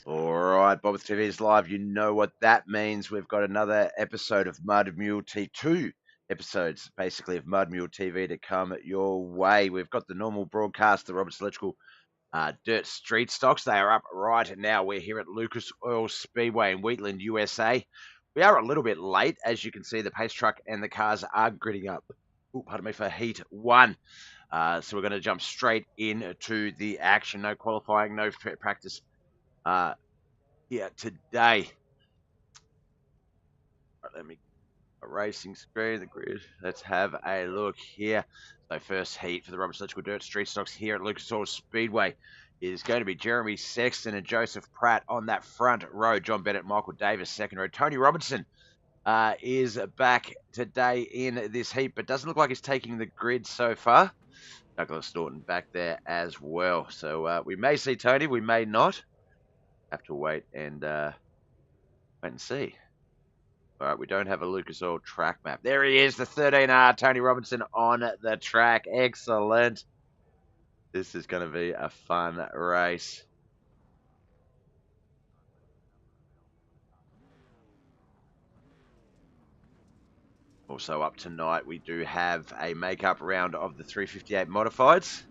All right, BobbethTV is live. You know what that means. We've got another episode of Mud Mule T2 episodes, basically, of Mud Mule TV to come your way. We've got the normal broadcast, the Roberts Electrical Dirt Street Stocks. They are up right now. We're here at Lucas Oil Speedway in Wheatland, USA. We are a little bit late. As you can see, the pace truck and the cars are gridding up. Ooh, pardon me, for Heat 1. So we're going to jump straight into the action. No qualifying, no practice here today. Right, let me a racing screen, the grid. Let's have a look here. So first heat for the Roberts Electrical Dirt Street Stocks here at Lucas Oil Speedway is going to be Jeremy Sexton and Joseph Pratt on that front row. John Bennett, Michael Davis, second row. Tony Robinson is back today in this heat, but doesn't look like he's taking the grid so far. Douglas Norton back there as well. So we may see Tony, we may not. Have to wait and see. All right, we don't have a Lucas Oil track map. There he is, the 13R, Tony Robinson on the track. Excellent. This is going to be a fun race. Also up tonight, we do have a makeup round of the 358 modifieds.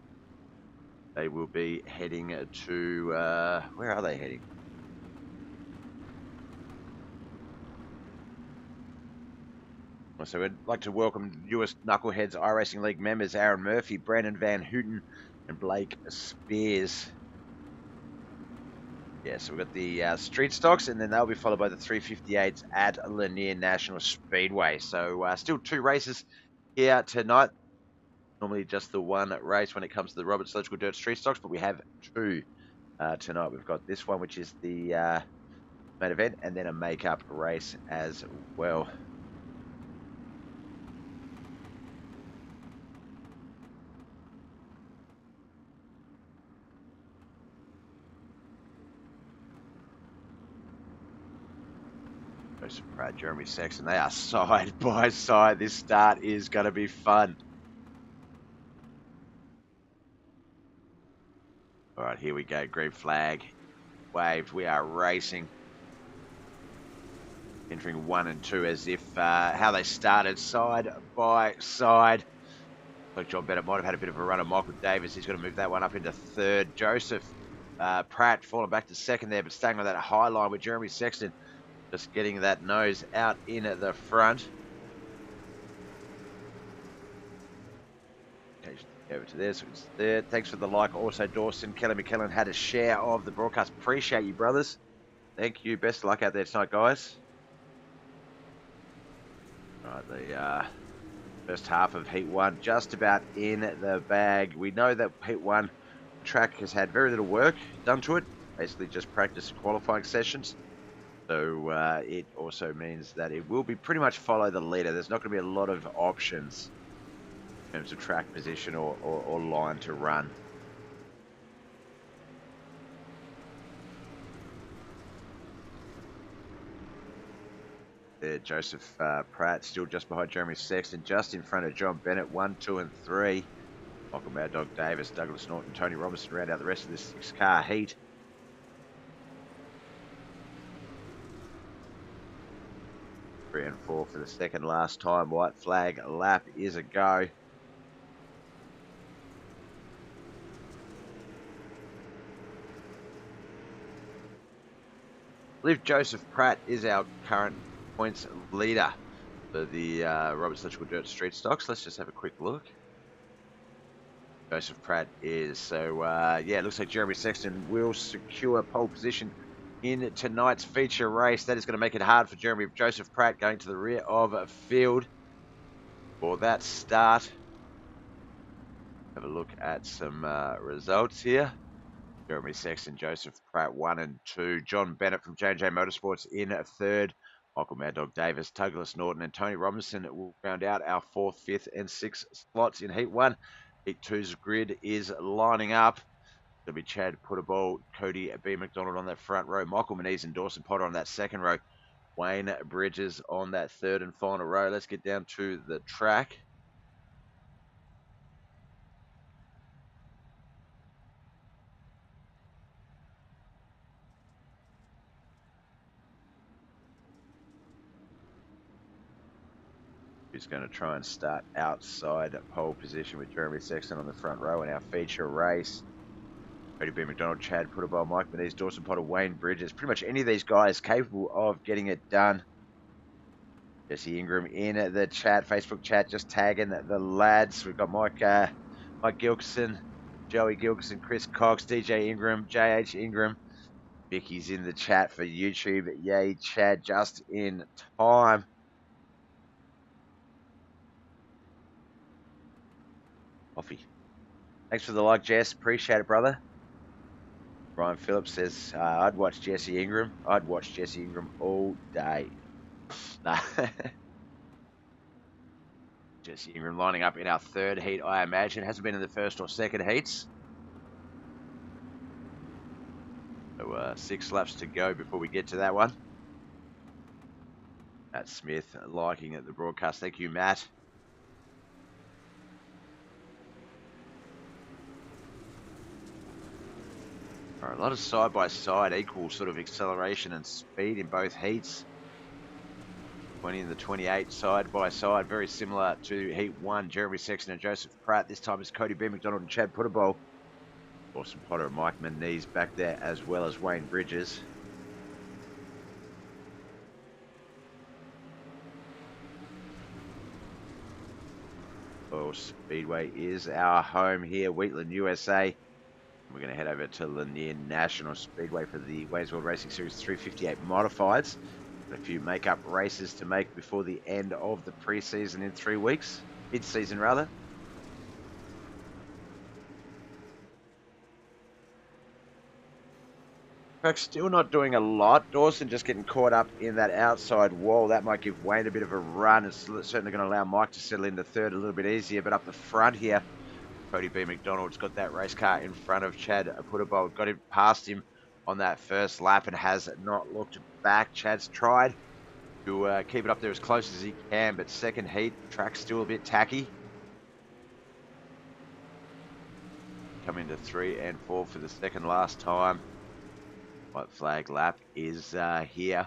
They will be heading to, where are they heading? So we'd like to welcome US Knuckleheads iRacing League members Aaron Murphy, Brandon Van Houten, and Blake Spears. Yeah, so we've got the street stocks, and then they'll be followed by the 358s at Lanier National Speedway. So still two races here tonight. Normally just the one race when it comes to the Roberts Electrical Dirt Street Stocks, but we have two tonight. We've got this one, which is the main event, and then a makeup race as well. Joseph Pratt, Jeremy Sexton, they are side by side. This start is going to be fun. All right, here we go. Green flag waved. We are racing. Entering 1 and 2 as if how they started side by side. Like John Bennett might have had a bit of a run of Michael Davis. He's going to move that one up into third. Joseph Pratt falling back to second there, but staying on that high line with Jeremy Sexton just getting that nose out in the front. Over to there, so it's there. Thanks for the like. Also, Dawson, Kelly McKellen had a share of the broadcast. Appreciate you, brothers. Thank you. Best of luck out there tonight, guys. All right, the first half of Heat 1 just about in the bag. We know that Heat 1 track has had very little work done to it, basically just practice and qualifying sessions. So it also means that it will be pretty much follow the leader. There's not going to be a lot of options in terms of track position or line to run. There, Joseph Pratt still just behind Jeremy Sexton, just in front of John Bennett, 1, 2, and 3. Michael Mad Dog Davis, Douglas Norton, Tony Robinson round out the rest of this 6-car heat. Three and 4 for the second last time. White flag lap is a go. I believe Joseph Pratt is our current points leader for the Roberts Electrical Dirt Street Stocks. Let's just have a quick look. Joseph Pratt is. So, yeah, it looks like Jeremy Sexton will secure pole position in tonight's feature race. That is going to make it hard for Joseph Pratt going to the rear of a field for that start. Have a look at some results here. Jeremy Sexton, Joseph Pratt, 1 and 2. John Bennett from J&J Motorsports in third. Michael Mad Dog Davis, Douglas Norton, and Tony Robinson will round out our 4th, 5th, and 6th slots in Heat 1. Heat 2's grid is lining up. It'll be Chad Putterball, Cody B. McDonald on that front row, Michael Moniz and Dawson Potter on that second row, Wayne Bridges on that third and final row. Let's get down to the track. who's going to try and start outside pole position with Jeremy Sexton on the front row in our feature race. Cody B. McDonald, Chad Putterball, Mike Menez, Dawson Potter, Wayne Bridges. Pretty much any of these guys capable of getting it done. Jesse Ingram in the chat, Facebook chat, just tagging the lads. We've got Mike Gilkison, Joey Gilkison, Chris Cox, DJ Ingram, JH Ingram. Vicky's in the chat for YouTube. Yay, Chad, just in time. Coffee. Thanks for the like, Jess. Appreciate it, brother. Brian Phillips says, I'd watch Jesse Ingram. I'd watch Jesse Ingram all day. Nah. Jesse Ingram lining up in our third heat, I imagine. Hasn't been in the first or second heats. So 6 laps to go before we get to that one. Matt Smith liking the broadcast. Thank you, Matt. All right, a lot of side-by-side equal sort of acceleration and speed in both heats. 20 and the 28 side-by-side, very similar to Heat 1. Jeremy Sexton and Joseph Pratt. This time it's Cody B. McDonald and Chad Putterball. Dawson Potter and Mike Menez back there, as well as Wayne Bridges. Well, Speedway is our home here, Wheatland, USA. We're going to head over to Lanier National Speedway for the Wayne's World Racing Series 358 Modifieds. Got a few make-up races to make before the end of the pre-season in 3 weeks. Mid-season, rather. Track's still not doing a lot. Dawson just getting caught up in that outside wall. That might give Wayne a bit of a run. It's certainly going to allow Mike to settle into third a little bit easier. But up the front here, Cody B. McDonald's got that race car in front of Chad Putterball. Got him past him on that first lap and has not looked back. Chad's tried to keep it up there as close as he can, but second heat, track's still a bit tacky. Come into 3 and 4 for the second last time. White flag lap is here.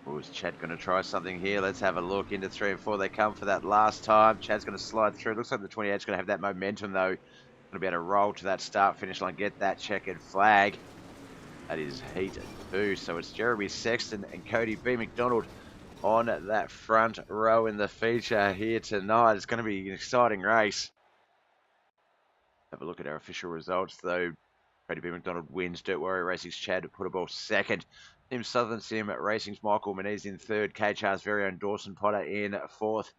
Oh, is Chad going to try something here? Let's have a look into 3 and 4. They come for that last time. Chad's going to slide through. Looks like the 28's going to have that momentum, though. Going to be able to roll to that start-finish line, get that checkered flag. That is heat 2. So it's Jeremy Sexton and Cody B. McDonald on that front row in the feature here tonight. It's going to be an exciting race. Have a look at our official results, though. Cody B. McDonald wins. Dirt Warrior Racing's Chad Putterball second. Team Southern Sim Racing's Michael Menez in third. KHR's very own Dawson Potter in fourth.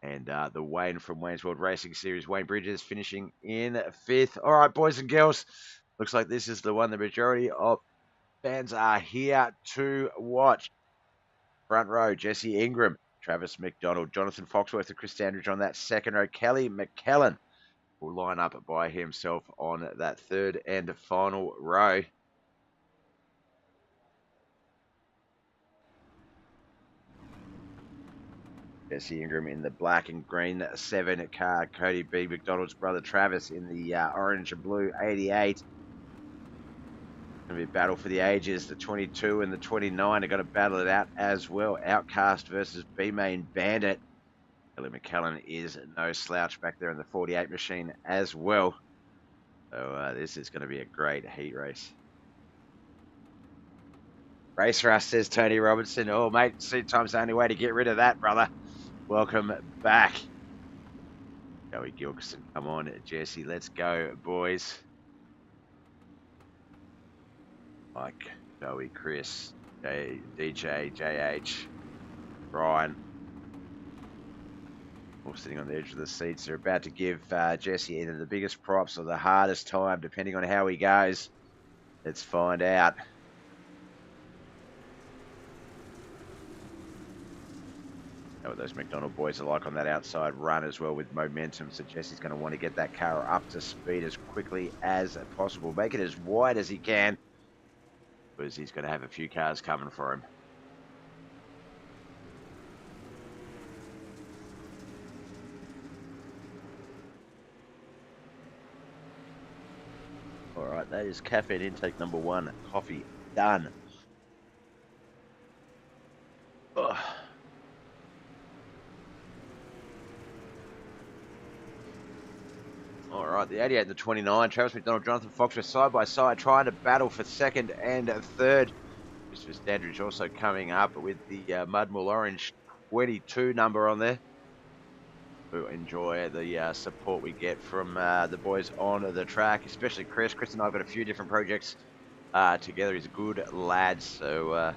And the Wayne from Wayne's World Racing Series, Wayne Bridges, finishing in fifth. All right, boys and girls. Looks like this is the one the majority of fans are here to watch. Front row, Jesse Ingram, Travis McDonald, Jonathan Foxworth and Chris Standridge on that second row. Kelly McKellen will line up by himself on that third and final row. Jesse Ingram in the black and green 7 car. Cody B. McDonald's brother Travis in the orange and blue 88. Going to be a battle for the ages. The 22 and the 29 are going to battle it out as well. Outcast versus B-Main Bandit. Kelly McKellen is no slouch back there in the 48 machine as well. So this is going to be a great heat race. Race Rush, says Tony Robertson. Oh, mate, seat time's the only way to get rid of that, brother. Welcome back. Joey Gilkison, come on, Jesse. Let's go, boys. Mike, Joey, Chris, DJ, JH, Brian. All sitting on the edge of the seats. They're about to give Jesse either the biggest props or the hardest time, depending on how he goes. Let's find out. Know what those McDonald boys are like on that outside run as well with momentum. So Jesse's going to want to get that car up to speed as quickly as possible. Make it as wide as he can, because he's going to have a few cars coming for him. All right, That is caffeine intake number 1. Coffee done. Ugh. All right, the 88 and the 29. Travis McDonald, Jonathan Foxworth side by side, trying to battle for second and third. Mr. Standridge also coming up with the Mudmull Orange 22 number on there. We enjoy the support we get from the boys on the track, especially Chris. Chris and I have got a few different projects together. He's a good lad, so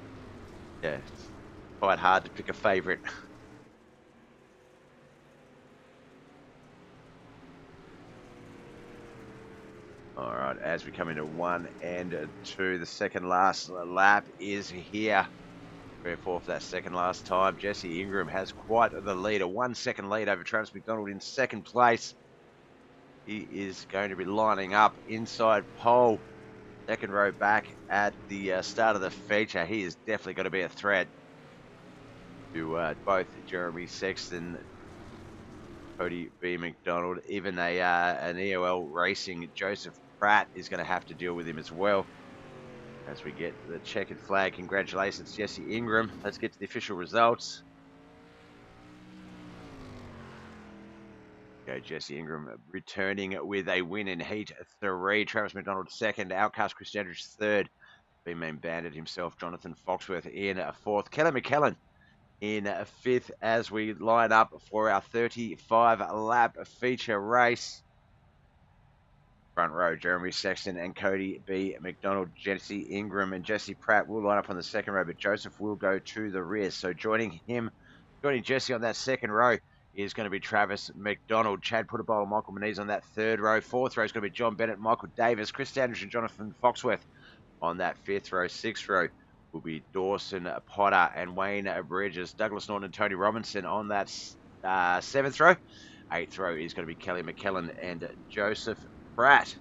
yeah, it's quite hard to pick a favourite. All right, as we come into 1 and 2, the second last lap is here. Very for that second last time. Jesse Ingram has quite the lead, a 1 second lead over Travis McDonald in second place. He is going to be lining up inside pole, second row back at the start of the feature. He is definitely going to be a threat to both Jeremy Sexton, Cody B. McDonald, even an EOL Racing Joseph Pratt is going to have to deal with him as well. As we get the checkered flag, congratulations, Jesse Ingram. Let's get to the official results. Go Jesse Ingram returning with a win in Heat 3. Travis McDonald second. Outcast Chris Standridge third. B-Main Bandit himself, Jonathan Foxworth in fourth. Kelly McKellen in fifth as we line up for our 35-lap feature race. Front row, Jeremy Sexton and Cody B. McDonald, Jesse Ingram and Jesse Pratt will line up on the second row, but Joseph will go to the rear. So joining Jesse on that second row is going to be Travis McDonald, Chad Putterbowl and Michael Moniz on that third row. Fourth row is going to be John Bennett, Michael Davis, Chris Standridge and Jonathan Foxworth on that fifth row. Sixth row will be Dawson Potter and Wayne Bridges, Douglas Norton and Tony Robinson on that seventh row. Eighth row is going to be Kelly McKellen and Joseph Pratt.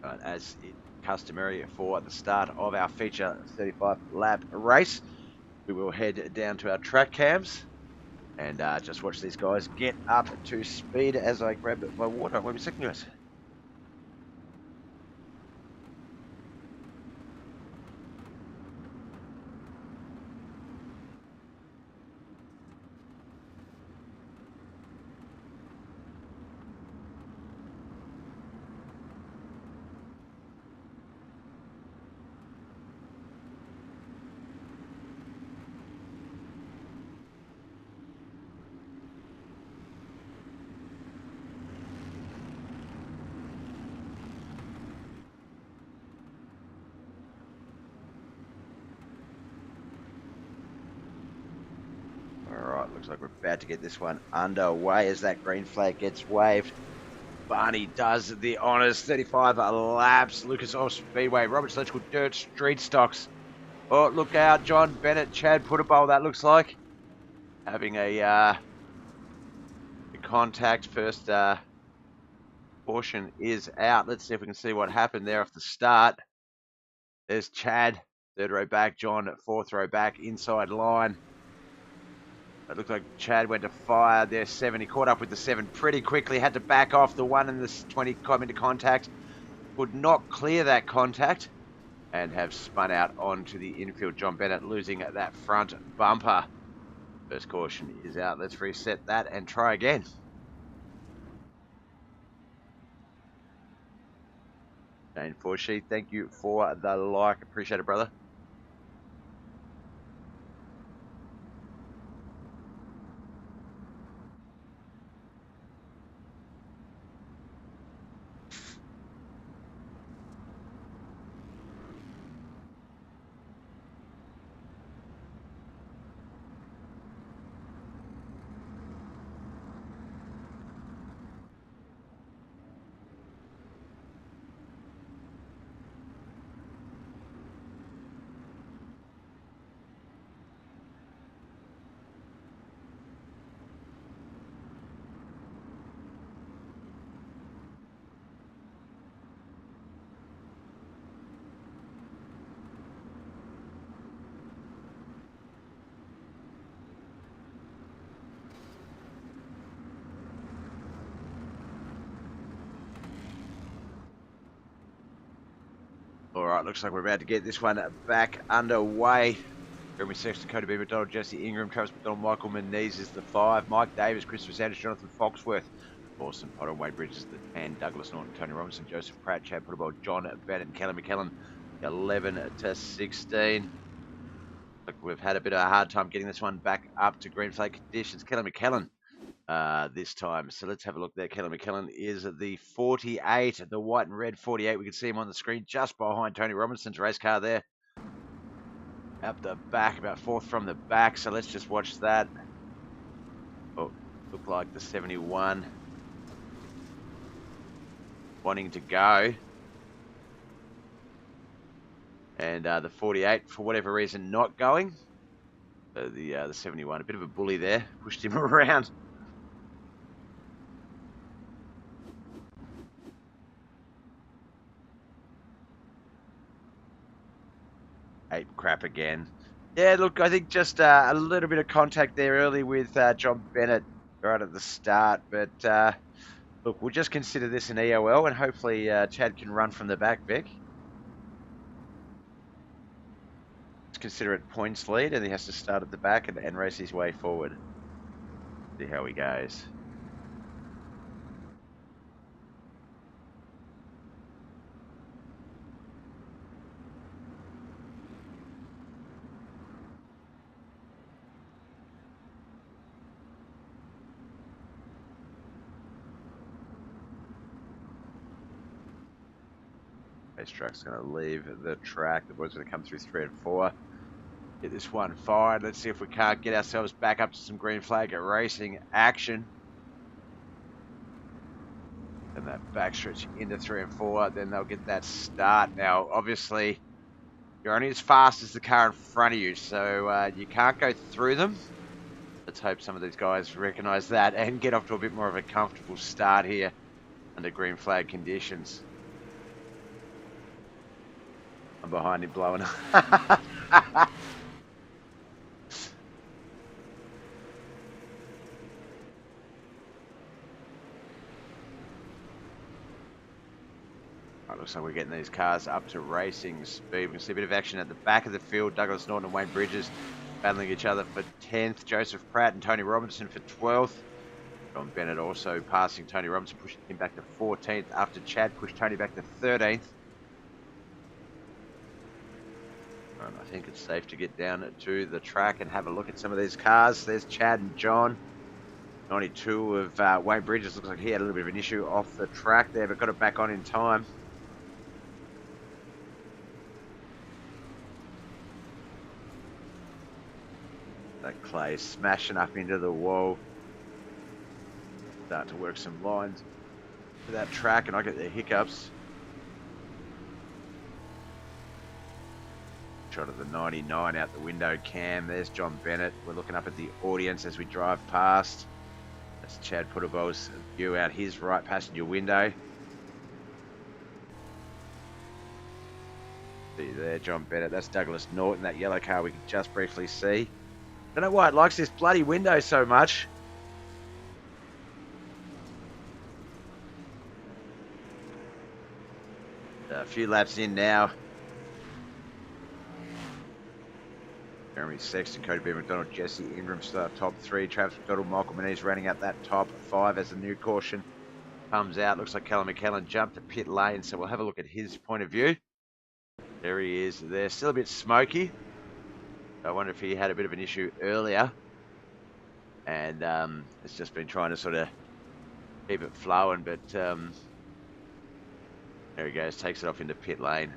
As is customary for the start of our feature 35-lap race, we will head down to our track cams and just watch these guys get up to speed as I grab my water. Won't be a second, guys. Looks like we're about to get this one underway as that green flag gets waved. Barney does the honours. 35 laps. Lucas Oil Speedway. Roberts Electrical Dirt Street Stocks. Oh, look out. John Bennett, Chad Putterbowl, that looks like. Having a contact. First portion is out. Let's see if we can see what happened there off the start. There's Chad. Third row back. John, fourth row back. Inside line. It looked like Chad went to fire there, 7. He caught up with the 7 pretty quickly, had to back off. The 1 and the 20 come into contact. Could not clear that contact and have spun out onto the infield. John Bennett losing that front bumper. First caution is out. Let's reset that and try again. Jane Forsheet, thank you for the like. Appreciate it, brother. All right, looks like we're about to get this one back underway. Jeremy Sexton, Cody B. McDonald, Jesse Ingram, Travis McDonald, Michael Menez is the 5, Mike Davis, Christopher Sanders, Jonathan Foxworth, Austin Potter, Wade Bridges the 10, Douglas Norton, Tony Robinson, Joseph Pratt, Chad Puttable, John Bennett, and Kelly McKellen, 11 to 16. Look, we've had a bit of a hard time getting this one back up to green flag conditions. Kelly McKellen this time. So let's have a look there. Kelly McKellen is the 48, the white and red 48. We can see him on the screen just behind Tony Robinson's race car there. Up the back, about 4th from the back. So let's just watch that. Oh, look like the 71 wanting to go. And the 48, for whatever reason, not going. So the 71, a bit of a bully there. Pushed him around. 8 crap again. Yeah, look, I think just a little bit of contact there early with John Bennett right at the start. But look, we'll just consider this an EOL and hopefully Chad can run from the back, Vic. Let's consider it points lead and he has to start at the back and race his way forward. See how he goes. Racetrack's going to leave the track. The boys going to come through 3 and 4. Get this one fired. Let's see if we can't get ourselves back up to some green flag racing action. And that backstretch into 3 and 4. Then they'll get that start. Now, obviously, you're only as fast as the car in front of you, so you can't go through them. Let's hope some of these guys recognise that and get off to a bit more of a comfortable start here under green flag conditions. I'm behind him blowing up. Right, looks like we're getting these cars up to racing speed. We can see a bit of action at the back of the field. Douglas Norton and Wayne Bridges battling each other for 10th. Joseph Pratt and Tony Robinson for 12th. John Bennett also passing Tony Robinson, pushing him back to 14th after Chad pushed Tony back to 13th. And I think it's safe to get down to the track and have a look at some of these cars. There's Chad and John. 92 of Wayne Bridges. Looks like he had a little bit of an issue off the track there, but got it back on in time. That clay smashing up into the wall. Start to work some lines for that track, and I get the hiccups. Shot of the 99 out the window cam. There's John Bennett. We're looking up at the audience as we drive past. That's Chad Puttlebol's view out his right passenger window. See there, John Bennett. That's Douglas Norton, that yellow car we can just briefly see. Don't know why it likes this bloody window so much. A few laps in now. Jeremy Sexton, Cody B. McDonald, Jesse Ingram start top 3. Travis McDonald, Michael Menez running out that top 5 as the new caution comes out. Looks like Callum McKellen jumped to pit lane, so we'll have a look at his point of view. There he is. They're still a bit smoky. I wonder if he had a bit of an issue earlier. And it's just been trying to sort of keep it flowing, but there he goes, takes it off into pit lane.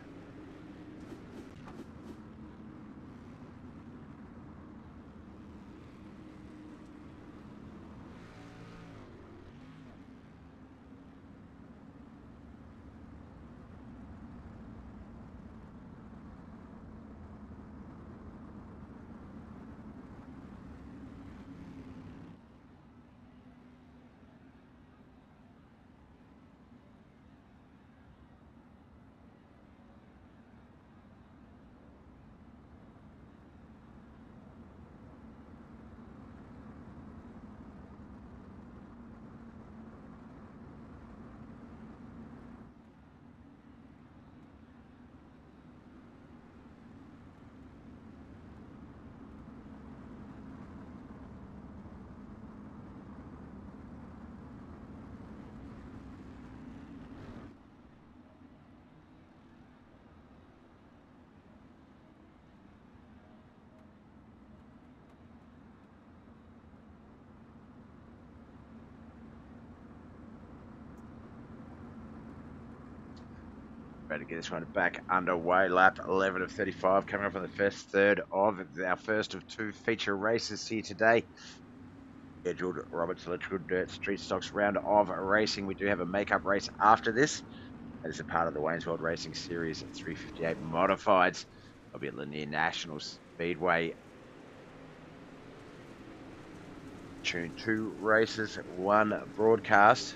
Ready to get this one back underway. Lap 11 of 35, coming up on the first third of our first of two feature races here today. Scheduled Roberts Electrical Dirt Street Stocks round of racing. We do have a makeup race after this. That is a part of the Wayne's World Racing Series 358 Modifieds. I'll be at Lanier National Speedway. Tune 2 races, 1 broadcast.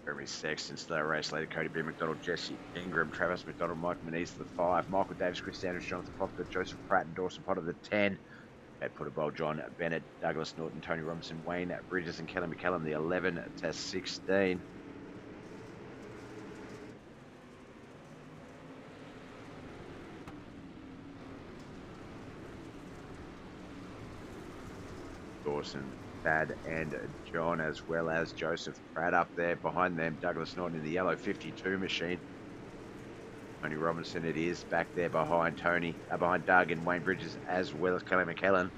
Jeremy Sexton, slow race later, Cody B. McDonald, Jesse Ingram, Travis McDonald, Mike Manise, the 5, Michael Davis, Chris Standridge, Jonathan Proctor, Joseph Pratt, and Dawson Potter, the 10. Brad Putter, John Bennett, Douglas Norton, Tony Robinson, Wayne Bridges, and Kelly McCallum, the 11 to 16. Dawson, Thad, and John, as well as Joseph Pratt up there. Behind them, Douglas Norton in the yellow 52 machine. Tony Robinson it is back there behind behind Doug and Wayne Bridges, as well as Kelly McKellen.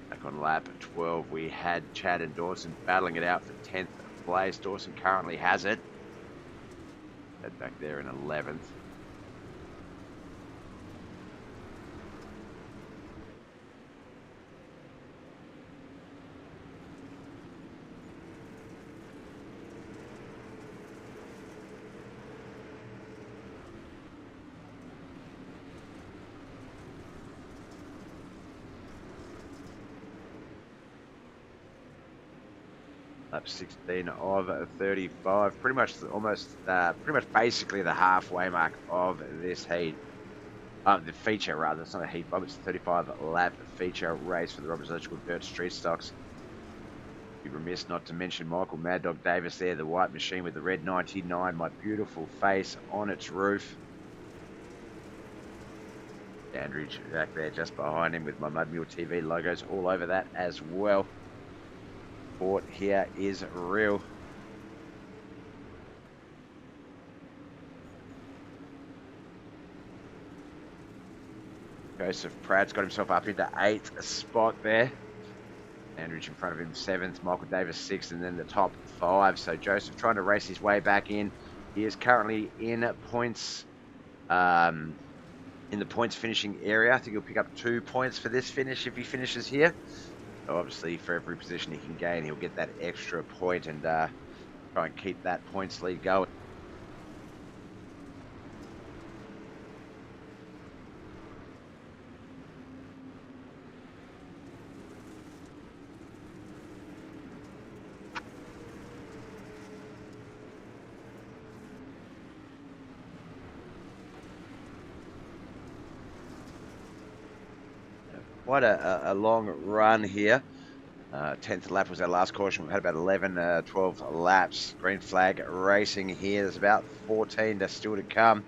Back on lap 12, we had Chad and Dawson battling it out for 10th place. Dawson currently has it. Back there in 11th. Lap 16 of 35, pretty much basically the halfway mark of this heat. The feature rather, it's not a heat, Bob, it's a 35 lap feature race for the Roberts Electrical Dirt Street Stocks. Be remiss not to mention Michael Mad Dog Davis there, the white machine with the red 99, my beautiful face on its roof. Standridge back there just behind him with my Mud Mule TV logos all over that as well. Sport here is real. Joseph Pratt's got himself up into 8th spot there. Standridge in front of him 7th, Michael Davis 6th, and then the top 5. So Joseph trying to race his way back in. He is currently in points, in the points finishing area. I think he'll pick up 2 points for this finish if he finishes here. So obviously, for every position he can gain, he'll get that extra point and try and keep that points lead going. Quite a long run here. 10th lap was our last caution. We've had about 11, 12 laps. Green flag racing here. There's about 14 still to come.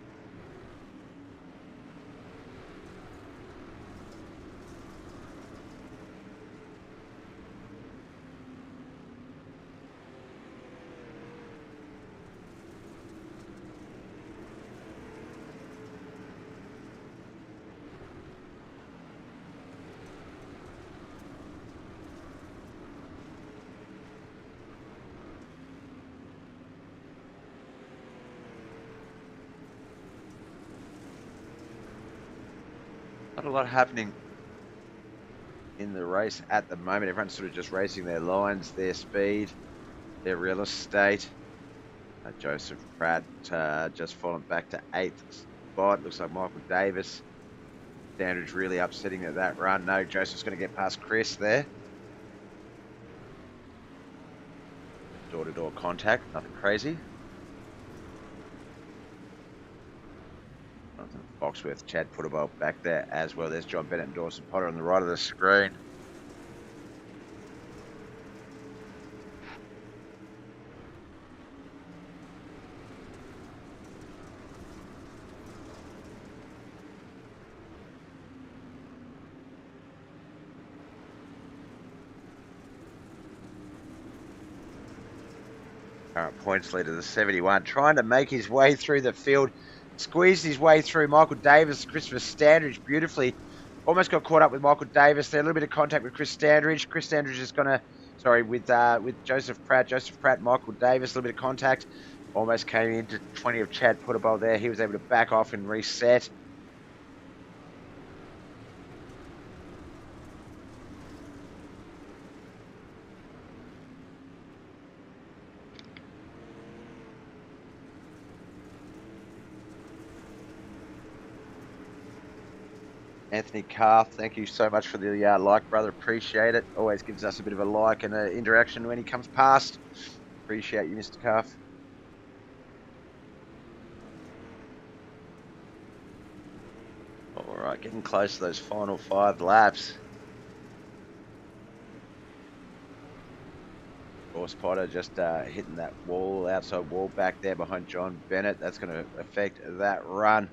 Not a lot happening in the race at the moment. Everyone's sort of just racing their lines, their speed, their real estate. Joseph Pratt just fallen back to 8th spot. Looks like Michael Davis. Standridge really upsetting at that run. No, Joseph's going to get past Chris there. Door-to-door contact, nothing crazy. Foxworth, Chad Putterball back there as well. There's John Bennett and Dawson Potter on the right of the screen. Current points leader, the 71, trying to make his way through the field. Squeezed his way through Michael Davis, Christopher Standridge beautifully. Almost got caught up with Michael Davis there. A little bit of contact with Chris Standridge. Chris Standridge is going to, sorry, with Joseph Pratt. Joseph Pratt, Michael Davis, a little bit of contact. Almost came into 20 of Chad Puttable there. He was able to back off and reset. Anthony Carr, thank you so much for the like, brother. Appreciate it. Always gives us a bit of a like and an interaction when he comes past. Appreciate you, Mr. Calf. All right, getting close to those final 5 laps. Horse Potter just hitting that wall, outside wall back there behind John Bennett. That's going to affect that run.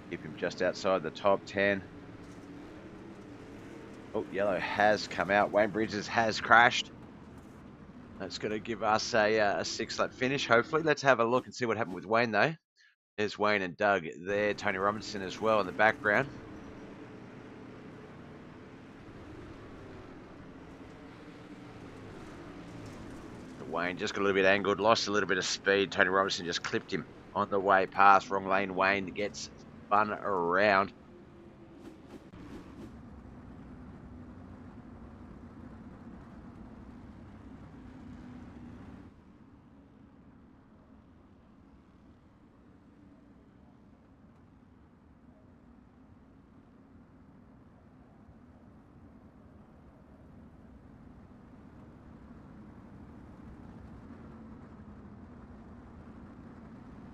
Keep him just outside the top 10. Oh, yellow has come out. Wayne Bridges has crashed. That's going to give us a 6-lap finish, hopefully. Let's have a look and see what happened with Wayne, though. There's Wayne and Doug there. Tony Robinson as well in the background. Wayne just got a little bit angled, lost a little bit of speed. Tony Robinson just clipped him on the way past. Wrong lane. Wayne gets spun around.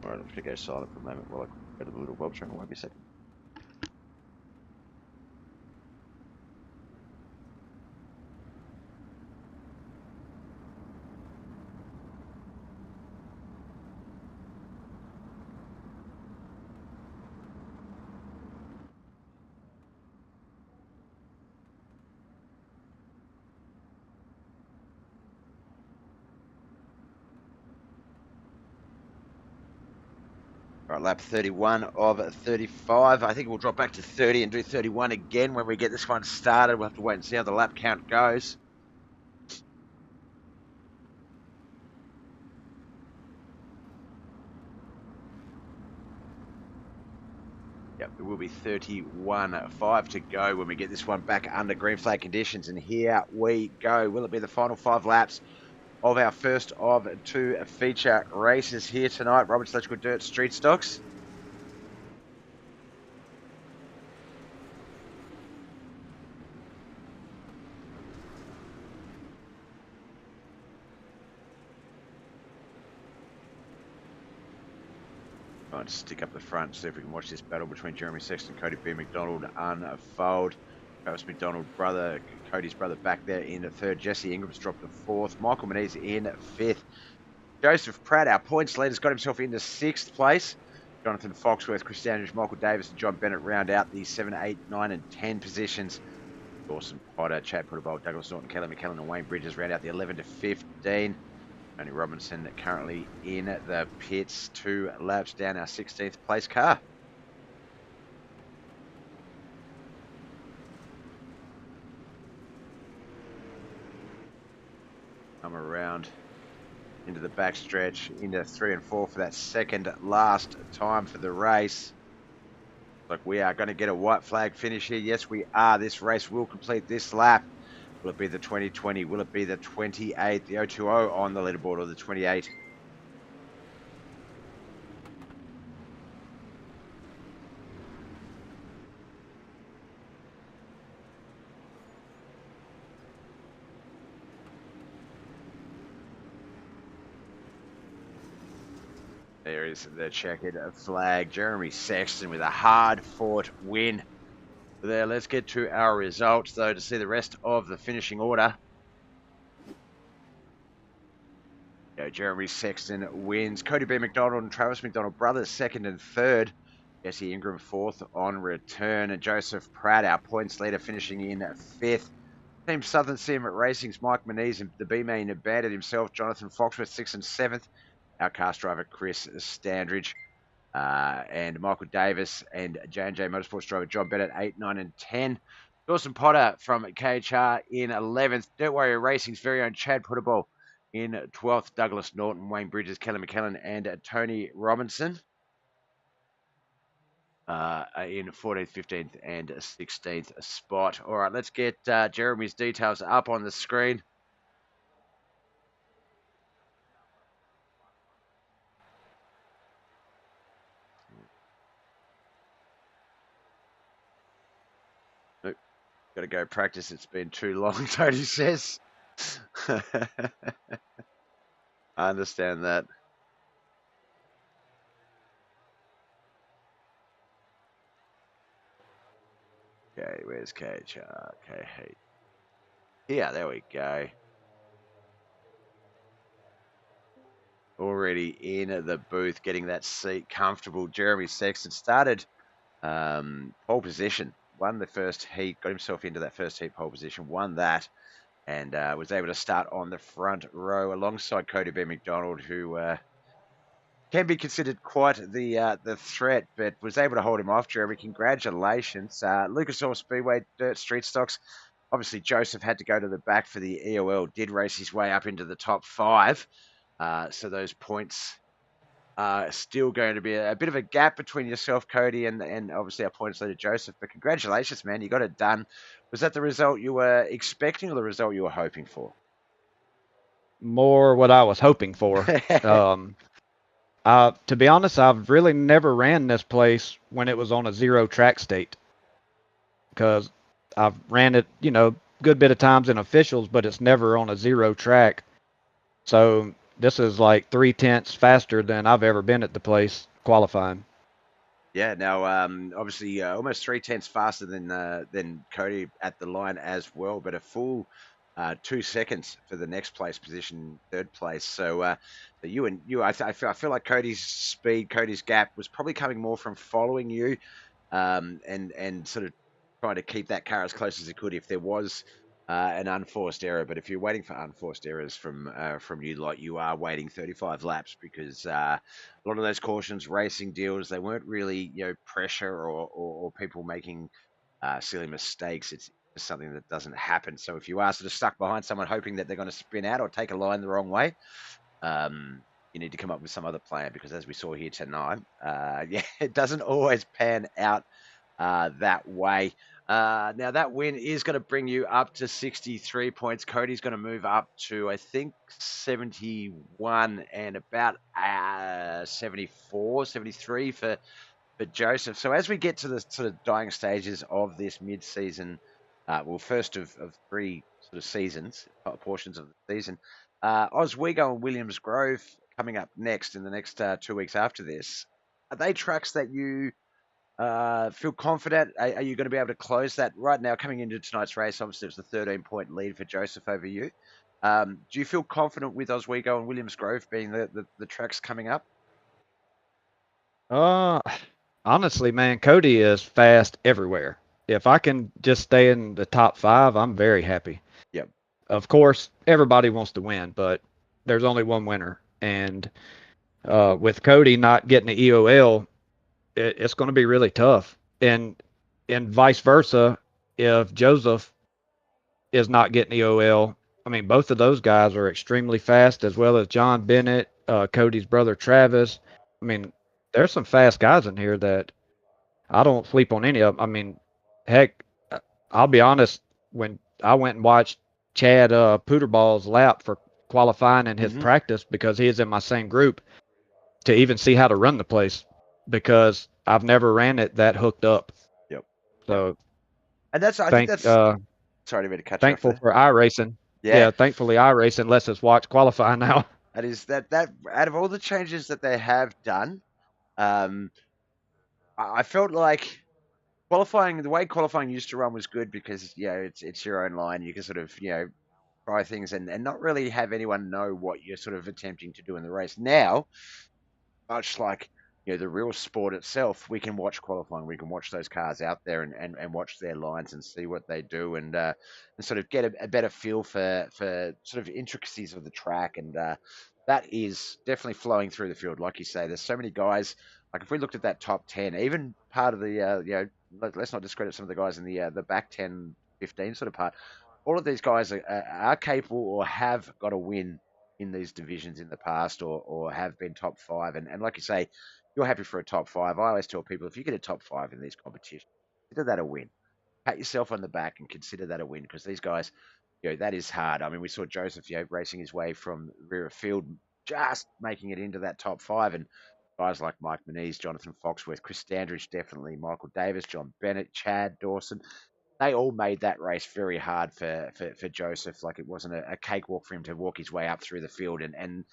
All right, I'm just going to go silent for a moment while I go to the little Bob train. Won't be a second. All right, lap 31 of 35. I think we'll drop back to 30 and do 31 again when we get this one started. We'll have to wait and see how the lap count goes. Yep, there will be 31.5 to go when we get this one back under green flag conditions. And here we go. Will it be the final 5 laps of our first of 2 feature races here tonight? Roberts Electrical Dirt Street Stocks. Trying to stick up the front, see if we can watch this battle between Jeremy Sexton and Cody B. McDonald unfold. Travis McDonald, brother, Cody's brother back there in 3rd. Jesse Ingram's dropped to 4th. Michael Moniz in 5th. Joseph Pratt, our points leader's got himself into 6th place. Jonathan Foxworth, Chris Standridge, Michael Davis and John Bennett round out the 7, 8, 9 and 10 positions. Dawson Potter, Chad Puttable, Douglas Norton, Kelly McKellen and Wayne Bridges round out the 11 to 15. Tony Robinson currently in the pits, 2 laps down our 16th place car. Come around into the back stretch, into 3 and 4 for that second last time for the race. Look, we are going to get a white flag finish here. Yes, we are. This race will complete this lap. Will it be the 2020? Will it be the 28? The 020 on the leaderboard or the 28? There is the checkered flag. Jeremy Sexton with a hard-fought win. There, let's get to our results, though, to see the rest of the finishing order. Jeremy Sexton wins. Cody B. McDonald and Travis McDonald brothers 2nd and 3rd. Jesse Ingram 4th on return. And Joseph Pratt, our points leader, finishing in 5th. Team Southern Sim Racing's Mike Moniz and the B-Main abandoned himself. Jonathan Foxworth, 6th and 7th. Our cast driver, Chris Standridge. And Michael Davis and J&J Motorsports driver John Bennett, 8, 9, and 10. Dawson Potter from KHR in 11th. Dirt Warrior Racing's very own Chad Putterball in 12th. Douglas Norton, Wayne Bridges, Kelly McKellen, and Tony Robinson in 14th, 15th, and 16th spot. All right, let's get Jeremy's details up on the screen. Nope. Got to go practice. It's been too long, Tony says. I understand that. Okay, where's KHR? Okay, yeah, there we go. Already in the booth, getting that seat comfortable. Jeremy Sexton started pole position, won the first heat, got himself into that first heat pole position, won that, and was able to start on the front row alongside Cody B. McDonald, who can be considered quite the threat, but was able to hold him off. Jeremy, congratulations. Lucas Oil Speedway Dirt Street Stocks. Obviously, Joseph had to go to the back for the EOL, did race his way up into the top 5. So those points are still going to be a bit of a gap between yourself, Cody, and obviously our points leader, Joseph. But congratulations, man. You got it done. Was that the result you were expecting or the result you were hoping for? More what I was hoping for. To be honest, I've really never ran this place when it was on a 0 track state, because I've ran it, good bit of times in officials, but it's never on a 0 track. So this is like 3/10 faster than I've ever been at the place qualifying. Yeah, now obviously almost 3/10 faster than Cody at the line as well, but a full 2 seconds for the next place position, third place. So I feel like Cody's speed, Cody's gap was probably coming more from following you, and sort of trying to keep that car as close as he could if there was an unforced error. But if you're waiting for unforced errors from you, like you are waiting 35 laps, because a lot of those cautions, racing deals, they weren't really pressure or people making silly mistakes. It's just something that doesn't happen. So if you are sort of stuck behind someone hoping that they're going to spin out or take a line the wrong way, you need to come up with some other plan, because as we saw here tonight, it doesn't always pan out that way. Now that win is going to bring you up to 63 points. Cody's going to move up to, I think, 71 and about 74, 73 for Joseph. So as we get to the sort of dying stages of this mid-season, first of 3 sort of seasons, portions of the season, Oswego and Williams Grove coming up next in the next 2 weeks after this. Are they tracks that you feel confident? Are you going to be able to close that right now coming into tonight's race? Obviously, it's a 13-point lead for Joseph over you. Do you feel confident with Oswego and Williams Grove being the tracks coming up? Honestly, man, Cody is fast everywhere. If I can just stay in the top 5, I'm very happy. Yep. Of course, everybody wants to win, but there's only one winner. And with Cody not getting the EOL, it's going to be really tough. And vice versa, if Joseph is not getting EOL, I mean, both of those guys are extremely fast, as well as John Bennett, Cody's brother Travis. I mean, there's some fast guys in here that I don't sleep on any of them. I mean, heck, I'll be honest, when I went and watched Chad Pooterball's lap for qualifying in his practice, because he is in my same group, to even see how to run the place, because I've never ran it that hooked up. Yep. So, and I think that's sorry to cut you off. Thankful for iRacing. Yeah, thankfully iRacing lets us watch qualify now. That is that out of all the changes that they have done, I felt like qualifying, the way qualifying used to run was good, because it's your own line. You can sort of try things and not really have anyone know what you're sort of attempting to do in the race. Now, much like the real sport itself, we can watch qualifying. We can watch those cars out there and watch their lines and see what they do and sort of get a better feel for sort of intricacies of the track. And that is definitely flowing through the field. Like you say, there's so many guys. Like if we looked at that top 10, even part of the, let's not discredit some of the guys in the back 10, 15 sort of part. All of these guys are capable or have got a win in these divisions in the past or have been top five. And like you say, you're happy for a top five. I always tell people if you get a top five in these competitions, consider that a win. Pat yourself on the back and consider that a win because these guys, that is hard. I mean, we saw Joseph, racing his way from rear of field, just making it into that top five. And guys like Mike Moniz, Jonathan Foxworth, Chris Standridge, definitely, Michael Davis, John Bennett, Chad Dawson, they all made that race very hard for Joseph. Like it wasn't a cakewalk for him to walk his way up through the field. And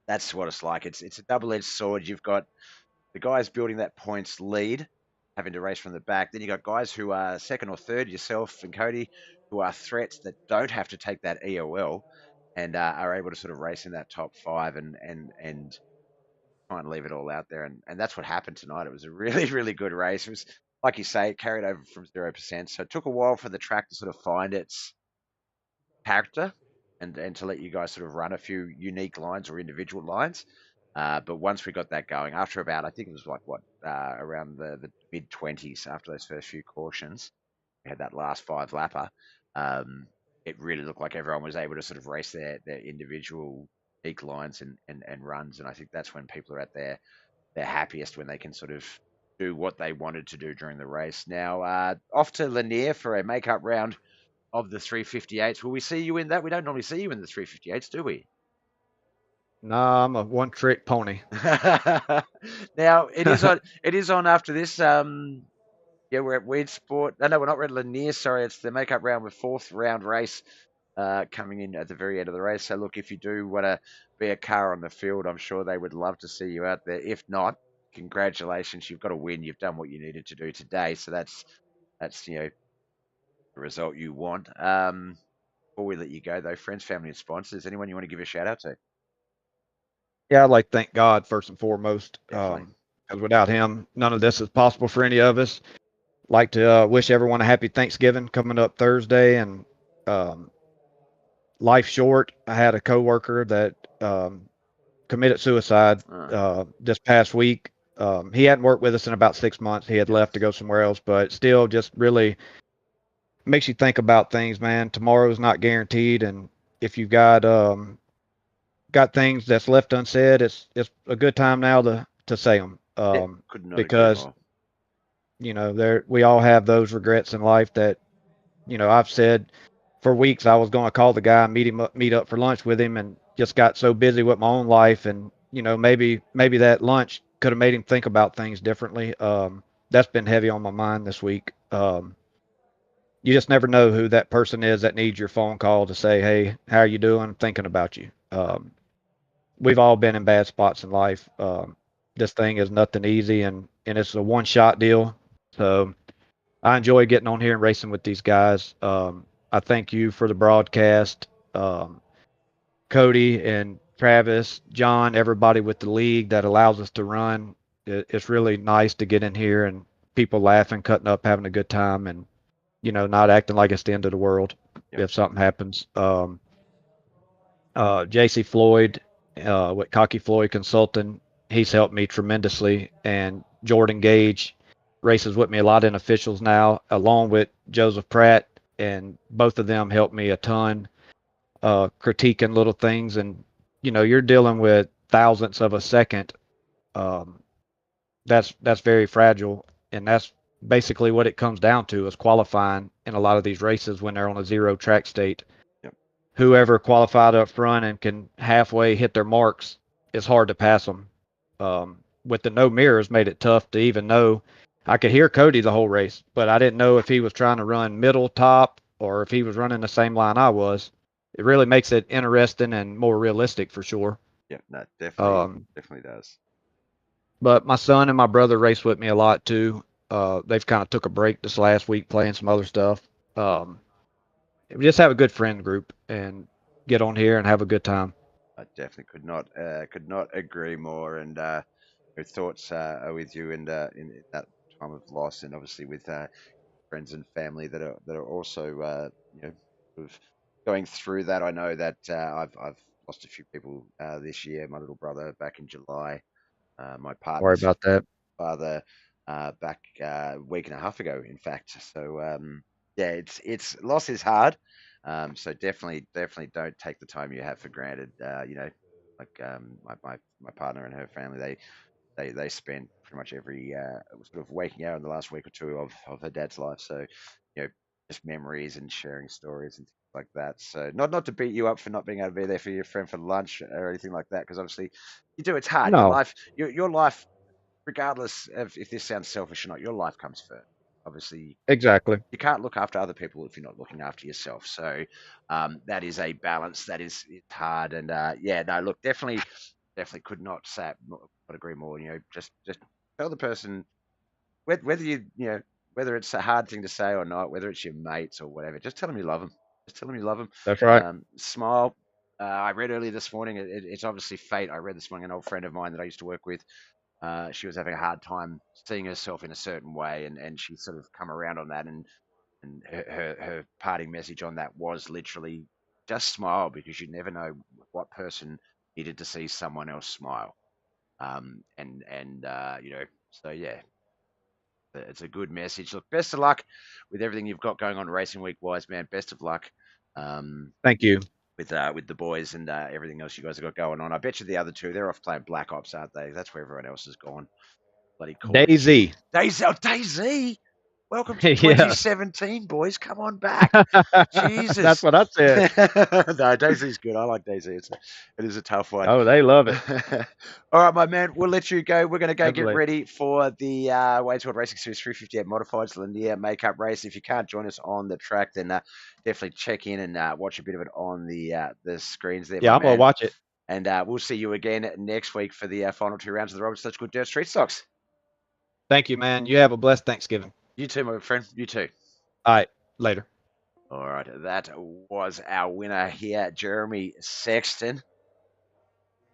that's what it's like. It's a double-edged sword. You've got the guys building that points lead, having to race from the back. Then you got guys who are second or third, yourself and Cody, who are threats that don't have to take that EOL and are able to sort of race in that top five and try and leave it all out there. And that's what happened tonight. It was a really, really good race. It was, like you say, it carried over from 0%. So it took a while for the track to sort of find its character and to let you guys sort of run a few unique lines or individual lines. But once we got that going, after about, I think it was like around the mid 20s after those first few cautions, we had that last five lapper. Um, it really looked like everyone was able to sort of race their individual unique lines and runs. And I think that's when people are at their happiest when they can sort of do what they wanted to do during the race. Now, off to Lanier for a makeup round of the 358s. Will we see you in that? We don't normally see you in the 358s, do we? Nah, I'm a one-trick pony. Now it is on. It is on after this. Yeah, we're at Weird Sport. No, we're not. We're at Lanier. Sorry, it's the makeup round with fourth round race coming in at the very end of the race. So look, if you do want to be a car on the field, I'm sure they would love to see you out there. If not, congratulations, you've got a win. You've done what you needed to do today. So that's the result you want. Before we let you go, though, friends, family, and sponsors, anyone you want to give a shout out to? Yeah, I'd like to thank God first and foremost. Definitely. Because without him, none of this is possible for any of us. Like to wish everyone a happy Thanksgiving coming up Thursday. And um, life short. I had a coworker that committed suicide this past week. He hadn't worked with us in about 6 months. He had left to go somewhere else, but still, just really makes you think about things, man. Tomorrow's not guaranteed, and if you've got things that's left unsaid, it's a good time now to say them. Could not agree Because more. there we all have those regrets in life that I've said for weeks I was going to call the guy and meet up for lunch with him, and just got so busy with my own life, and maybe that lunch could have made him think about things differently. That's been heavy on my mind this week. You just never know who that person is that needs your phone call to say, "Hey, how are you doing? I'm thinking about you." We've all been in bad spots in life. This thing is nothing easy, and it's a one shot deal. So I enjoy getting on here and racing with these guys. I thank you for the broadcast, Cody and Travis, John, everybody with the league that allows us to run. It's really nice to get in here and people laughing, cutting up, having a good time, and not acting like it's the end of the world if something happens. JC Floyd, with Cocky Floyd Consulting, he's helped me tremendously. And Jordan Gage races with me a lot in officials now, along with Joseph Pratt. And both of them helped me a ton, critiquing little things. And, you're dealing with thousandths of a second. Um, that's very fragile. And that's basically what it comes down to is qualifying in a lot of these races when they're on a zero track state. Whoever qualified up front and can halfway hit their marks, it's hard to pass them. With the no mirrors, made it tough to even know. I could hear Cody the whole race, but I didn't know if he was trying to run middle, top, or if he was running the same line I was. It really makes it interesting and more realistic for sure. Yeah, no, definitely does. But my son and my brother race with me a lot too. They've kind of took a break this last week playing some other stuff. We just have a good friend group and get on here and have a good time. I definitely could not agree more. And your thoughts are with you and in that time of loss, and obviously with friends and family that are also sort of going through that. I know that I've lost a few people this year. My little brother back in July, my Worry partner's about that. father back a week and a half ago, in fact. So yeah, it's loss is hard. So definitely don't take the time you have for granted. Like my partner and her family, they spent pretty much every sort of waking hour in the last week or two of her dad's life. So, just memories and sharing stories and things like that. So, not to beat you up for not being able to be there for your friend for lunch or anything like that, because obviously you do. It's hard. No, Your life, regardless of if this sounds selfish or not, your life comes first. Obviously, exactly. you can't look after other people if you're not looking after yourself. So that is a balance that is it's hard. And yeah, no, look, definitely could not say it, would agree more. Just tell the person whether whether it's a hard thing to say or not, whether it's your mates or whatever. Just tell them you love them. Just tell them you love them. That's right. Smile. I read earlier this morning. It's obviously fate. I read this morning. An old friend of mine that I used to work with. She was having a hard time seeing herself in a certain way, and she sort of come around on that, and her parting message on that was literally just smile, because you never know what person needed to see someone else smile. So yeah, it's a good message. Look, best of luck with everything you've got going on racing week wise, man. Best of luck. Thank you. With the boys and everything else you guys have got going on. I bet you the other two, they're off playing Black Ops, aren't they? That's where everyone else has gone. Bloody Call of Duty. Daisy. Daisy. Welcome to Yes. 2017, boys. Come on back. That's Jesus. what I said. No, Daisy's good. I like Daisy. It is a tough one. Oh, they love it. All right, my man. We'll let you go. We're going to go get Heavily. ready for the Wayne's World Racing Series 358 Modifieds Lanier makeup race. If you can't join us on the track, then definitely check in and watch a bit of it on the screens there, my Yeah, I'm gonna man. watch it. And we'll see you again next week for the final two rounds of the Robert Such Good Dirt Street Stocks. Thank you, man. You have a blessed Thanksgiving. You too, my friend. You too. All right. Later. All right, that was our winner here, Jeremy Sexton.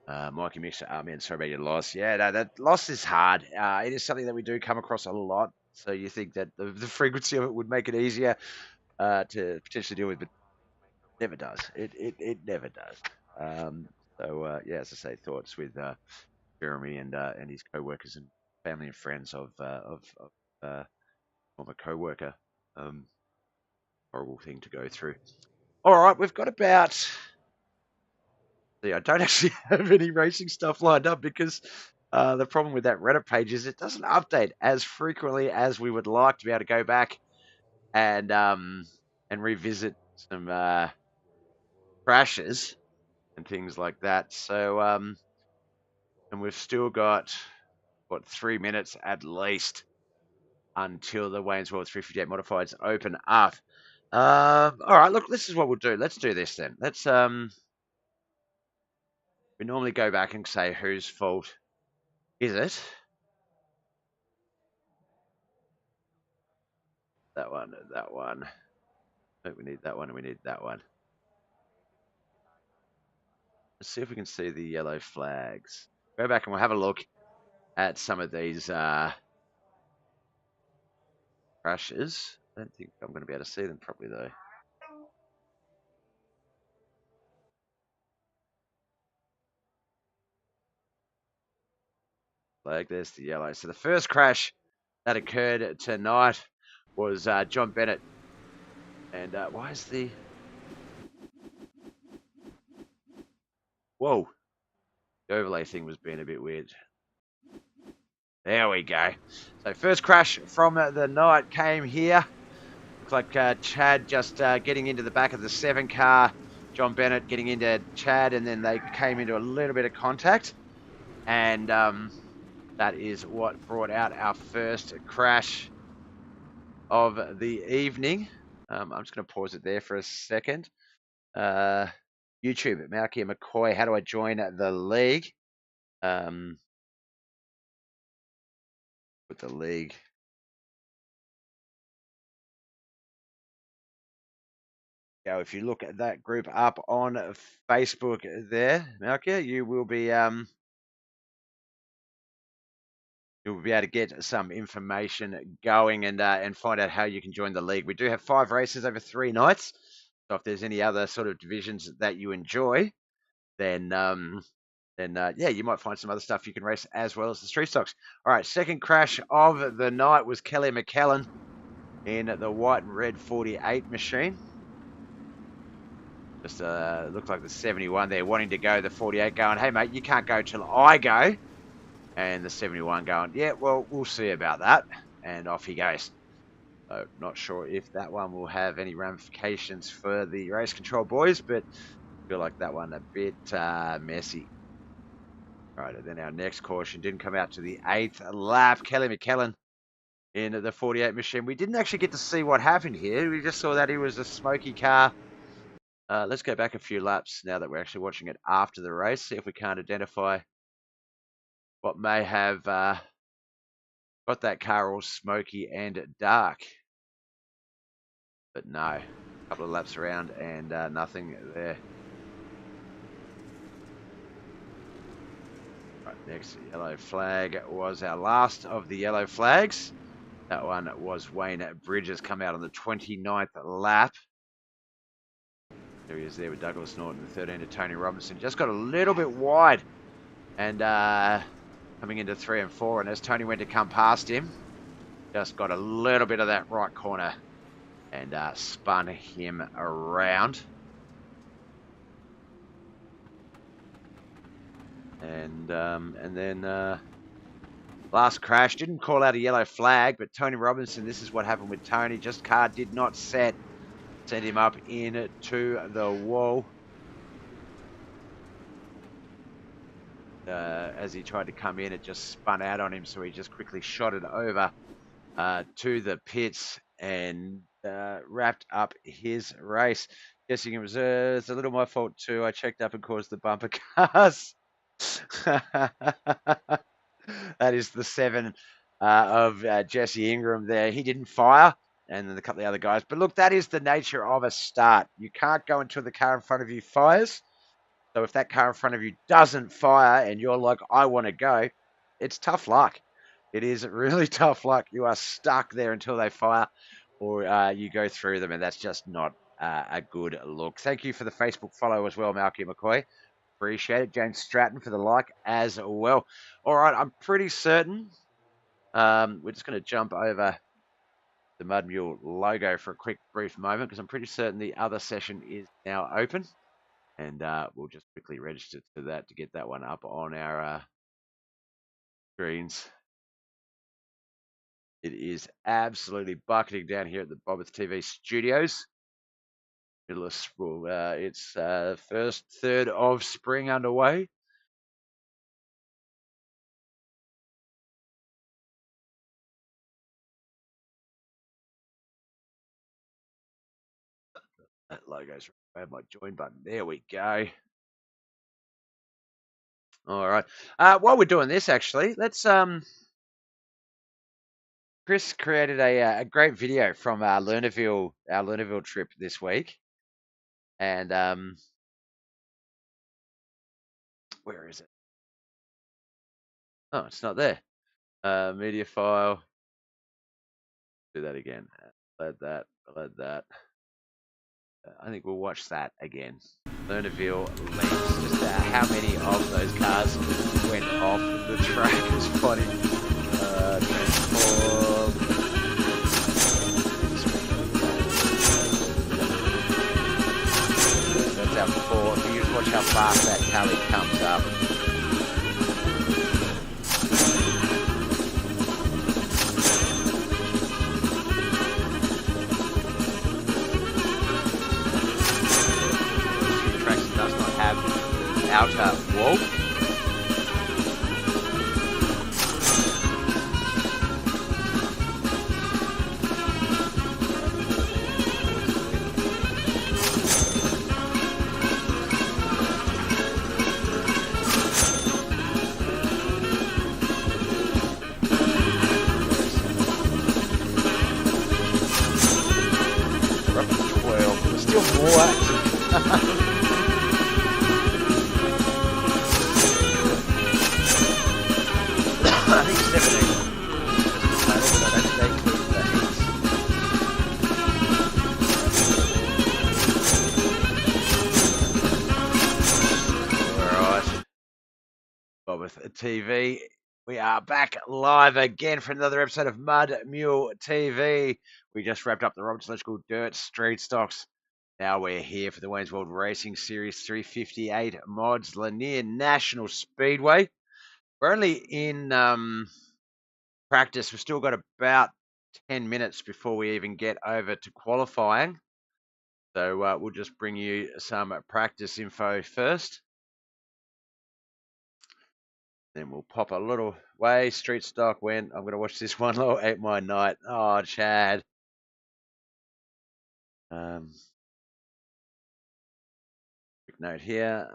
Mikey Mixer, man, sorry about your loss. Yeah, no, that loss is hard. It is something that we do come across a lot. So you think that the frequency of it would make it easier to potentially deal with, but it never does. It never does. Yeah, as I say, thoughts with Jeremy and his co-workers and family and friends of former co-worker. Horrible thing to go through. All right, we've got about. See, I don't actually have any racing stuff lined up because the problem with that Reddit page is it doesn't update as frequently as we would like to be able to go back and revisit some crashes and things like that. So and we've still got 3 minutes at least until the Wayne's World 358 Modifieds open up. All right, look, this is what we'll do. Let's do this then. Let's we normally go back and say whose fault is it? That one, that one. Oh, we need that one, and we need that one. Let's see if we can see the yellow flags. Go back and we'll have a look at some of these crashes. I don't think I'm going to be able to see them properly, though. Flag, there's the yellow. So the first crash that occurred tonight was John Bennett. And why is the... Whoa. The overlay thing was being a bit weird. There we go. So first crash from the night came here. Looks like Chad just getting into the back of the 7 car. John Bennett getting into Chad, and then they came into a little bit of contact. And that is what brought out our first crash of the evening. I'm just going to pause it there for a second. YouTube, Malky and McCoy, how do I join the league? With the league. Go, if you look at that group up on Facebook there, Malky, you will be you'll be able to get some information going and find out how you can join the league. We do have 5 races over 3 nights. So if there's any other sort of divisions that you enjoy, then yeah, you might find some other stuff you can race as well as the street stocks. All right, second crash of the night was Kelly McKellen in the white and red 48 machine. Just looked like the 71 there, wanting to go, the 48 going, hey, mate, you can't go till I go. And the 71 going, yeah, well, we'll see about that. And off he goes. So not sure if that one will have any ramifications for the race control boys, but I feel like that one a bit messy. All right, and then our next caution didn't come out to the 8th lap. Kelly McKellen in the 48 machine. We didn't actually get to see what happened here. We just saw that he was a smoky car. Let's go back a few laps now that we're actually watching it after the race, see if we can't identify what may have got that car all smoky and dark. But no, a couple of laps around and nothing there. Right, next yellow flag was our last of the yellow flags. That one was Wayne Bridges, come out on the 29th lap. There he is there with Douglas Norton, the 13 to Tony Robinson. Just got a little bit wide and coming into 3 and 4. And as Tony went to come past him, just got a little bit of that right corner and spun him around. And then last crash, didn't call out a yellow flag, but Tony Robinson, this is what happened with Tony. Just car did not set. Sent him up into the wall. As he tried to come in, it just spun out on him, so he just quickly shot it over to the pits and wrapped up his race. Guessing it was it's a little my fault too. I checked up and caused the bumper cars. That is the 7 of Jesse Ingram there. He didn't fire. And then a couple of other guys. But look, that is the nature of a start. You can't go until the car in front of you fires. So if that car in front of you doesn't fire and you're like, I want to go, it's tough luck. It is really tough luck. You are stuck there until they fire or you go through them, and that's just not a good look. Thank you for the Facebook follow as well, Malky McCoy. Appreciate it. James Stratton for the like as well. All right, I'm pretty certain. We're just going to jump over the Mud Mule logo for a quick brief moment because I'm pretty certain the other session is now open, and we'll just quickly register to that to get that one up on our screens. It is absolutely bucketing down here at the BobbethTV studios. It's first third of spring underway. That logo's right my join button. There we go. All right. While we're doing this, actually, let's Chris created a great video from our Lernerville trip this week, and where is it? Oh, it's not there. Media file. Do that again. Let that. I think we'll watch that again. Lernerville links. Just how many of those cars went off the track. It's funny. Transform. That's our 4. If you just watch how fast that Cali comes up. Outer wall. We're up to 12. There's still more. I think 17. BobbethTV. We are back live again for another episode of Mud Mule TV. We just wrapped up the Roberts Electrical Dirt Street Stocks. Now we're here for the Wayne's World Racing Series 358 Mods Lanier National Speedway. We're only in practice. We've still got about 10 minutes before we even get over to qualifying. So we'll just bring you some practice info first. Then we'll pop a little way. Street stock went. I'm going to watch this one at my night. Oh, Chad. Quick note here.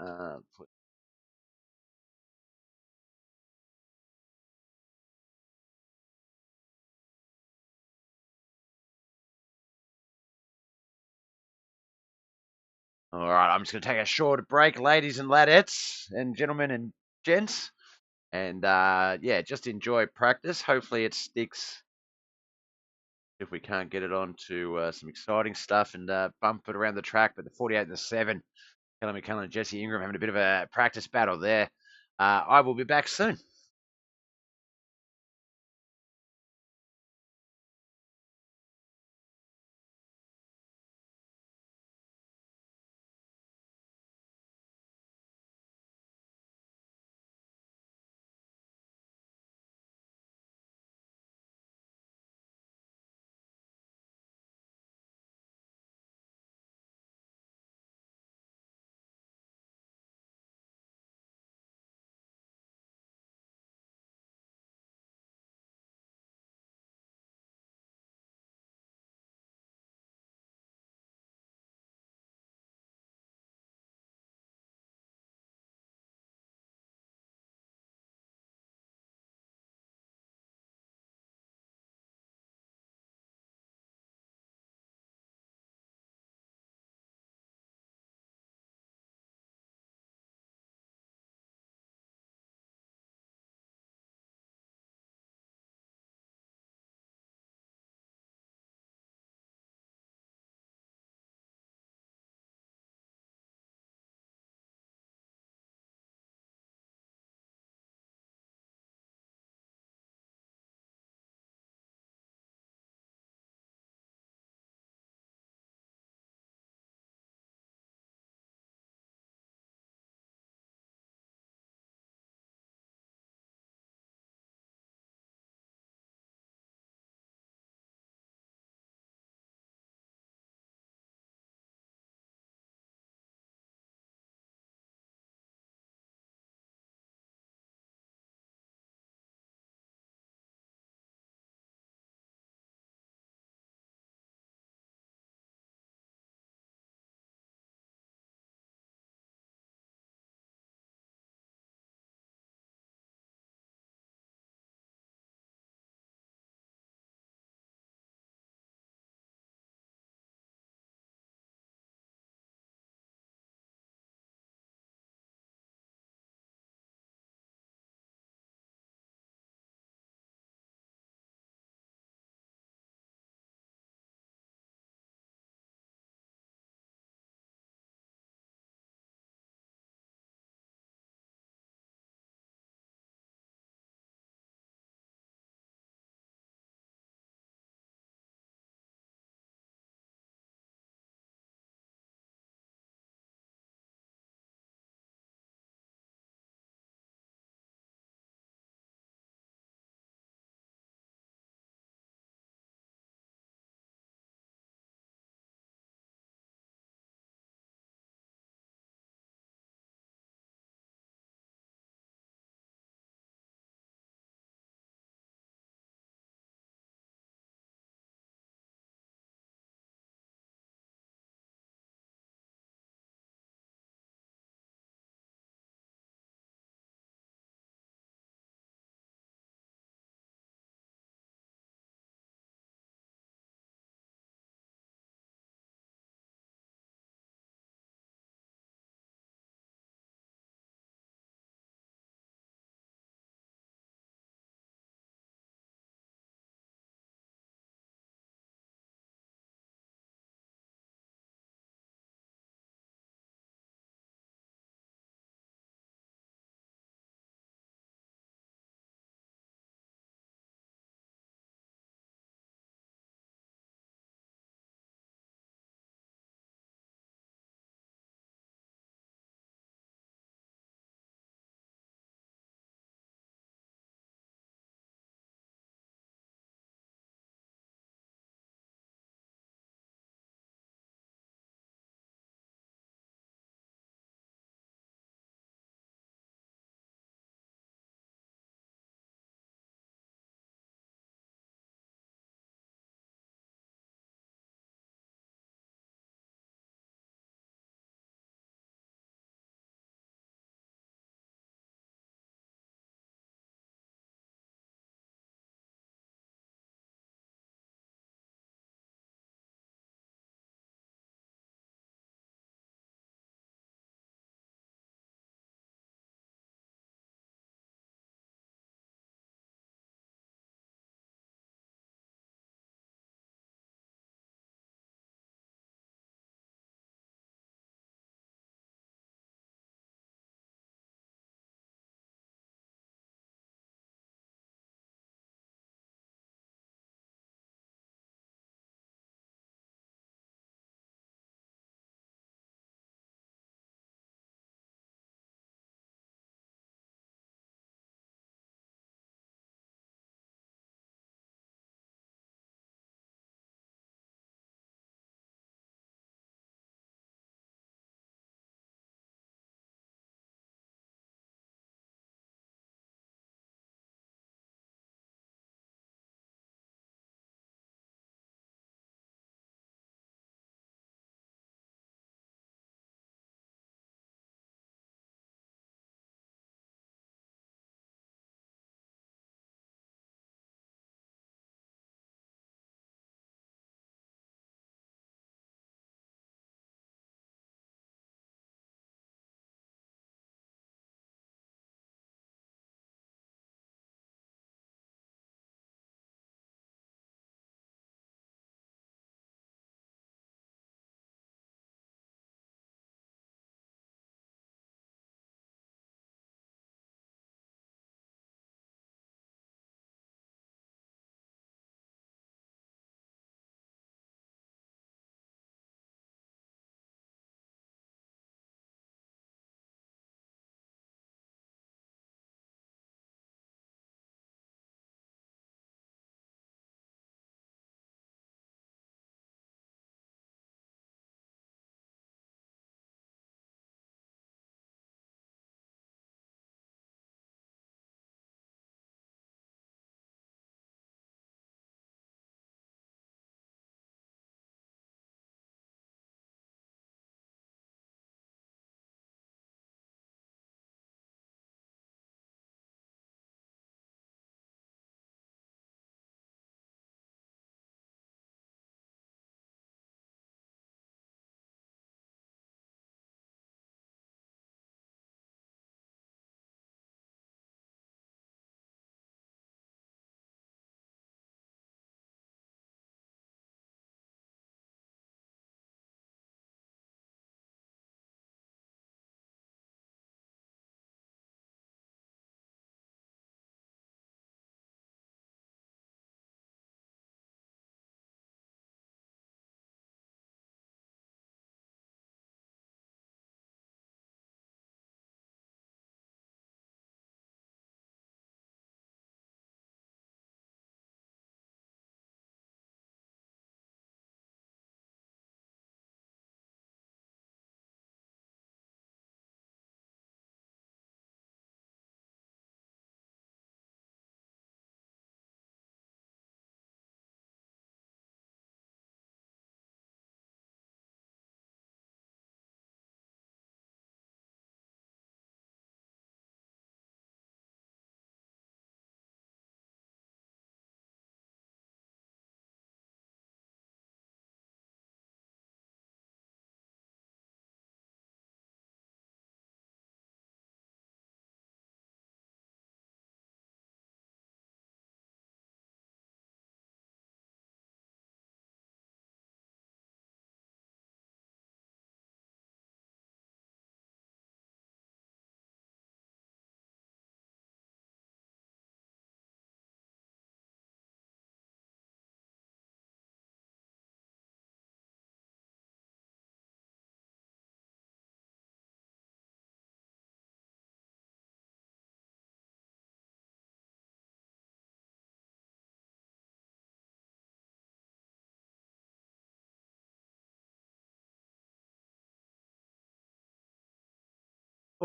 All right, I'm just going to take a short break, ladies and ladettes, and gentlemen and gents. And yeah, just enjoy practice. Hopefully it sticks if we can't get it on to some exciting stuff and bump it around the track. But the 48 and the 7, Kelly McCullen and Jesse Ingram having a bit of a practice battle there. I will be back soon.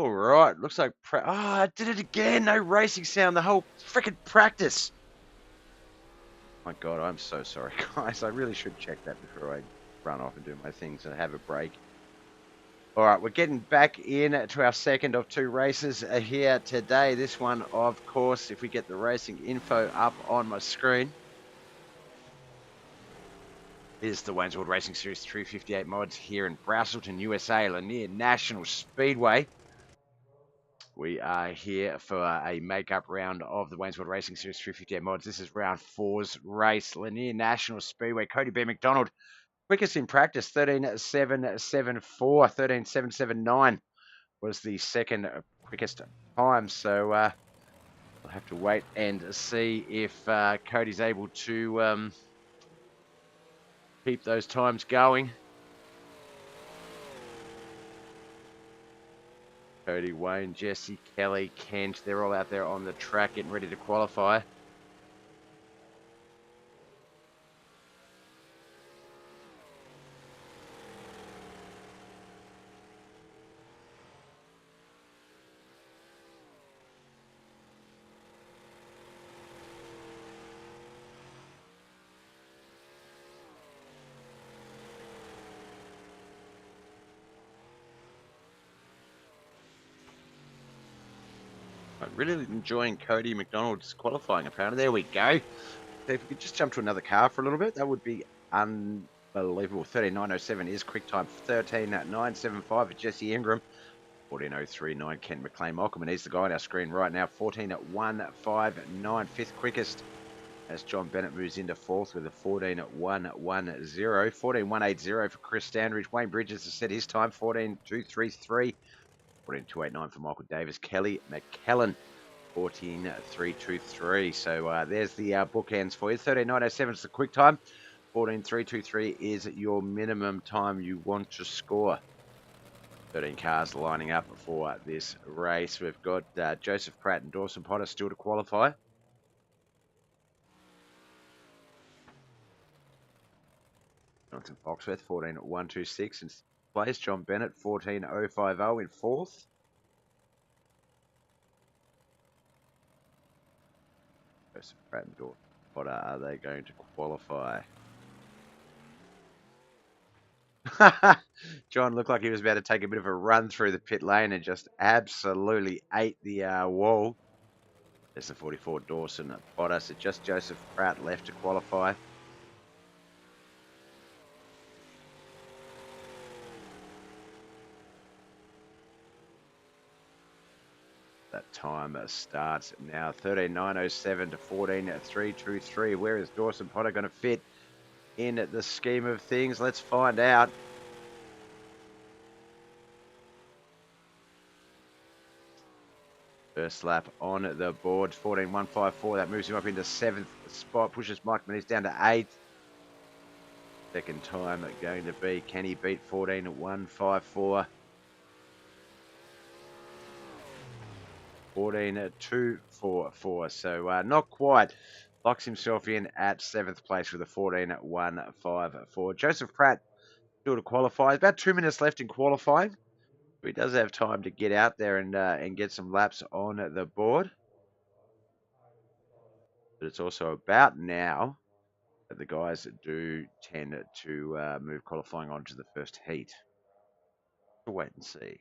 All right, looks like I did it again. No racing sound the whole freaking practice. My God, I'm so sorry, guys. I really should check that before I run off and do my things and have a break. All right, we're getting back in to our second of two races here today. This one, of course, if we get the racing info up on my screen, is the Wayne's World Racing Series 358 mods here in Braselton, USA, Lanier National Speedway. We are here for a make-up round of the Wayne's World Racing Series 358 mods. This is round 4's race. Lanier National Speedway. Cody B. McDonald, quickest in practice, 13.774. 13.779 was the second quickest time. So we'll have to wait and see if Cody's able to keep those times going. Cody, Wayne, Jesse, Kelly, Kent, they're all out there on the track getting ready to qualify. I'm really enjoying Cody McDonald's qualifying, apparently. There we go. So if we could just jump to another car for a little bit, that would be unbelievable. 13.907 is quick time. 13.975 for Jesse Ingram. 14.039 Kent McLean Malcolm, and he's the guy on our screen right now. 14.159, fifth quickest, as John Bennett moves into fourth with a 14.110. 14.180 for Chris Standridge. Wayne Bridges has set his time. 14.233. 14.289 for Michael Davis. Kelly McKellen, 14.323. So there's the bookends for you. 13.907 is the quick time. 14.323 is your minimum time you want to score. 13 cars lining up for this race. We've got Joseph Pratt and Dawson Potter still to qualify. Jonathan Foxworth, 14.126 in place. John Bennett, 14.050 in fourth. Joseph Pratt and Dawson Potter, are they going to qualify? John looked like he was about to take a bit of a run through the pit lane and just absolutely ate the wall. There's the 44 Dawson Potter. So just Joseph Pratt left to qualify. That time starts now. 13.907 to 14.323. Where is Dawson Potter going to fit in the scheme of things? Let's find out. First lap on the board, 14.154. That moves him up into 7th spot, pushes Mike Maniz down to 8th. Second time going to be, can he beat 14.154? 14.244. So not quite. Locks himself in at 7th place with a 14.154. Joseph Pratt still to qualify. About 2 minutes left in qualifying. He does have time to get out there and get some laps on the board. But it's also about now that the guys do tend to move qualifying on to the first heat. We'll wait and see.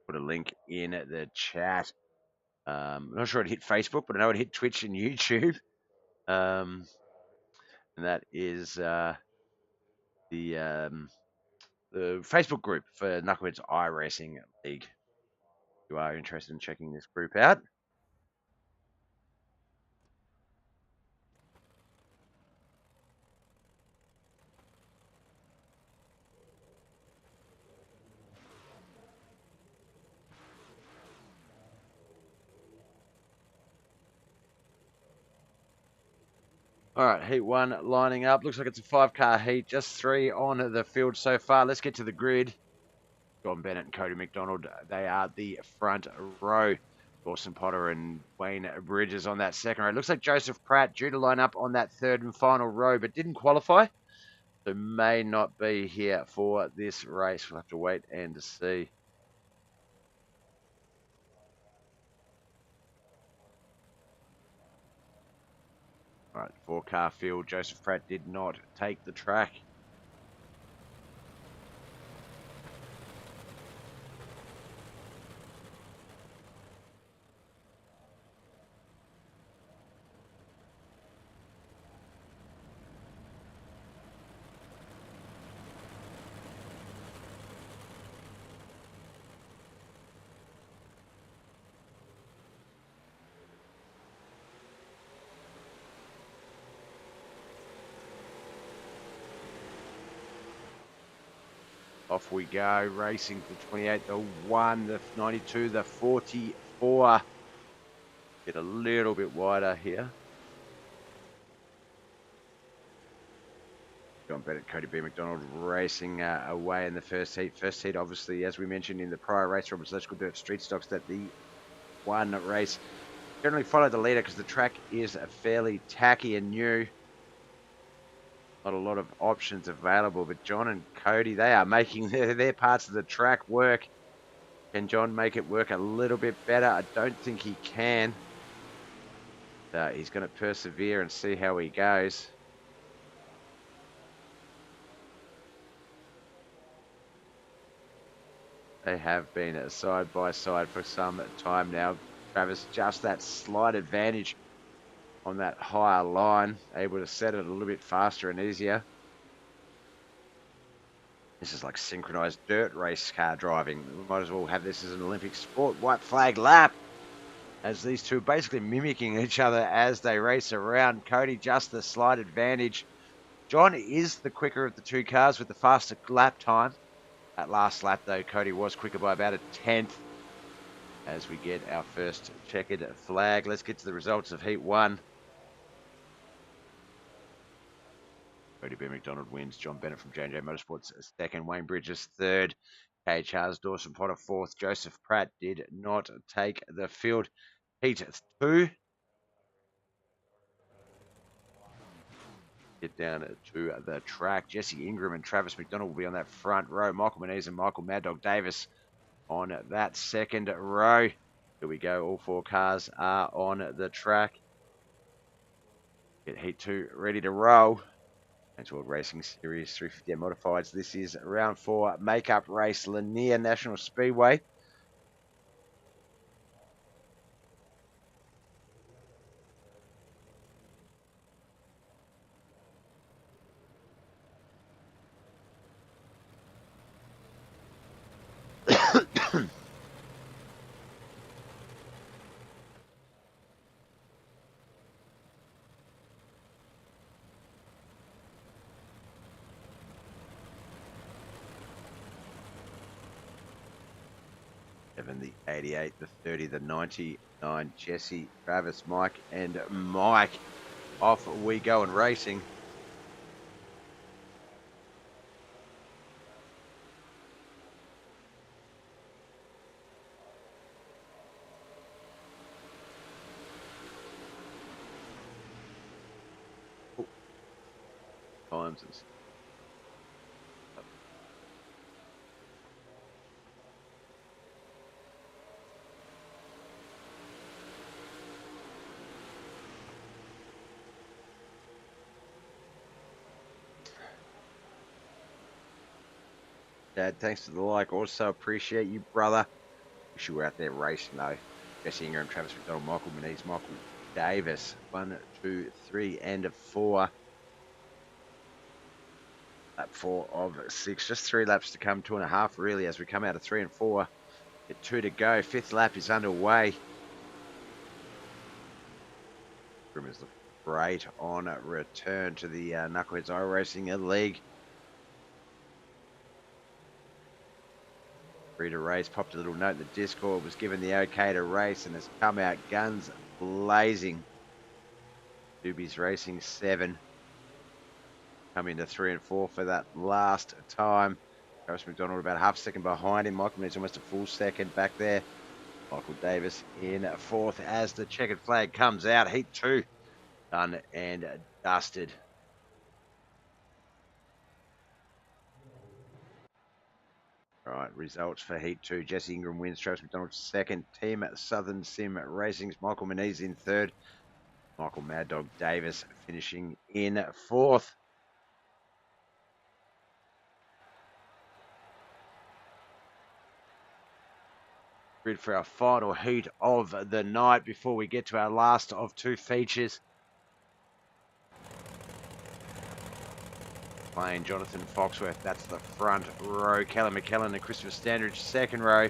Put a link in the chat. I'm not sure it hit Facebook, but I know it hit Twitch and YouTube. And that is the Facebook group for Knuckleheads iRacing League. If you are interested in checking this group out. All right, heat one lining up. Looks like it's a 5-car heat. Just 3 on the field so far. Let's get to the grid. John Bennett and Cody McDonald, they are the front row. Dawson Potter and Wayne Bridges on that second row. Looks like Joseph Pratt due to line up on that third and final row, but didn't qualify. So may not be here for this race. We'll have to wait and see. All right, 4-car field. Joseph Pratt did not take the track. Off we go, racing the 28, the 1, the 92, the 44. Get a little bit wider here. John Bennett, Cody B. McDonald racing away in the first heat. First heat, obviously, as we mentioned in the prior race, Robert's Electrical Dirt Street Stocks, that the one race generally follow the leader because the track is fairly tacky and new. Not a lot of options available, but John and Cody, they are making their parts of the track work. Can John make it work a little bit better? I don't think he can. He's going to persevere and see how he goes. They have been side by side for some time now. Travis, just that slight advantage on that higher line, able to set it a little bit faster and easier. This is like synchronized dirt race car driving. We might as well have this as an Olympic sport. White flag lap as these two basically mimicking each other as they race around. Cody just the slight advantage. John is the quicker of the two cars with the faster lap time. That last lap though, Cody was quicker by about a 10th. As we get our first checkered flag, let's get to the results of Heat 1. Cody B. McDonald wins. John Bennett from J&J Motorsports second. Wayne Bridges third. K. Charles Dawson Potter fourth. Joseph Pratt did not take the field. Heat 2. Get down to the track. Jesse Ingram and Travis McDonald will be on that front row. Michael Moniz and Michael Mad Dog Davis on that second row. Here we go. All 4 cars are on the track. Get Heat 2 ready to roll. Thanks World Racing Series 350 Modifieds. This is round 4 makeup race, Lanier National Speedway. The 88, the 30, the 99, Jesse, Travis, Mike, and Mike. Off we go and racing. Times and Dad, thanks for the like. Also appreciate you, brother. Wish you were out there racing though. Jesse Ingram, Travis McDonald, Michael Moniz, Michael Davis. 1, 2, 3, and 4. Lap 4 of 6. Just 3 laps to come. 2.5 really as we come out of 3 and 4. Get 2 to go. 5th lap is underway. Grim is looking great on return to the Knuckleheads iRacing League. Free to race, popped a little note in the Discord, was given the okay to race and has come out guns blazing. Doobie's Racing 7. Come into 3 and 4 for that last time. Travis McDonald about half a second behind him. Michael needs almost a full second back there. Michael Davis in 4th as the checkered flag comes out. Heat 2 done and dusted. All right, results for Heat 2. Jesse Ingram wins, Travis McDonald second. Team Southern Sim Racing's Michael Moniz in third. Michael Mad Dog Davis finishing in fourth. Grid for our final heat of the night before we get to our last of two features. Playing Jonathan Foxworth, that's the front row. Callum McKellen and Christopher Standridge, second row.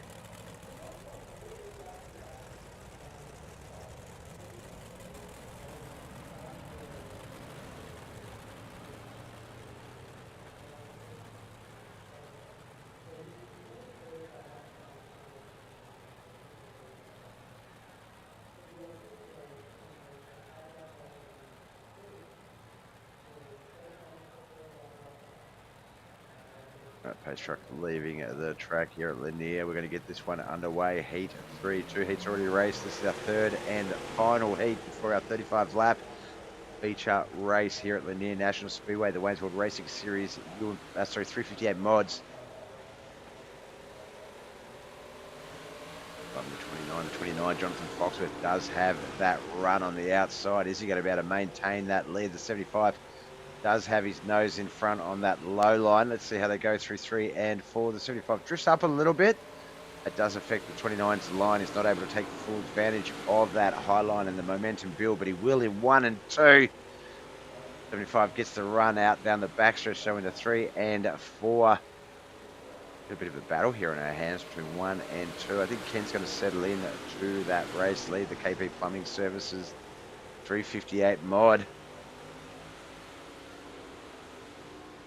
Pace truck leaving the track here at Lanier. We're going to get this one underway. Heat 3, 2 heats already raced. This is our third and final heat before our 35th lap feature race here at Lanier National Speedway, the Wayne's World Racing Series, 358 mods. The 29, Jonathan Foxworth does have that run on the outside. Is he going to be able to maintain that lead? The 75 does have his nose in front on that low line. Let's see how they go through 3 and 4. The 75 drifts up a little bit. It does affect the 29's line. He's not able to take full advantage of that high line and the momentum build, but he will in 1 and 2. 75 gets the run out down the backstretch, showing the 3 and 4. A bit of a battle here in our hands between 1 and 2. I think Ken's going to settle in to that race lead. The KP Plumbing Services 358 mod.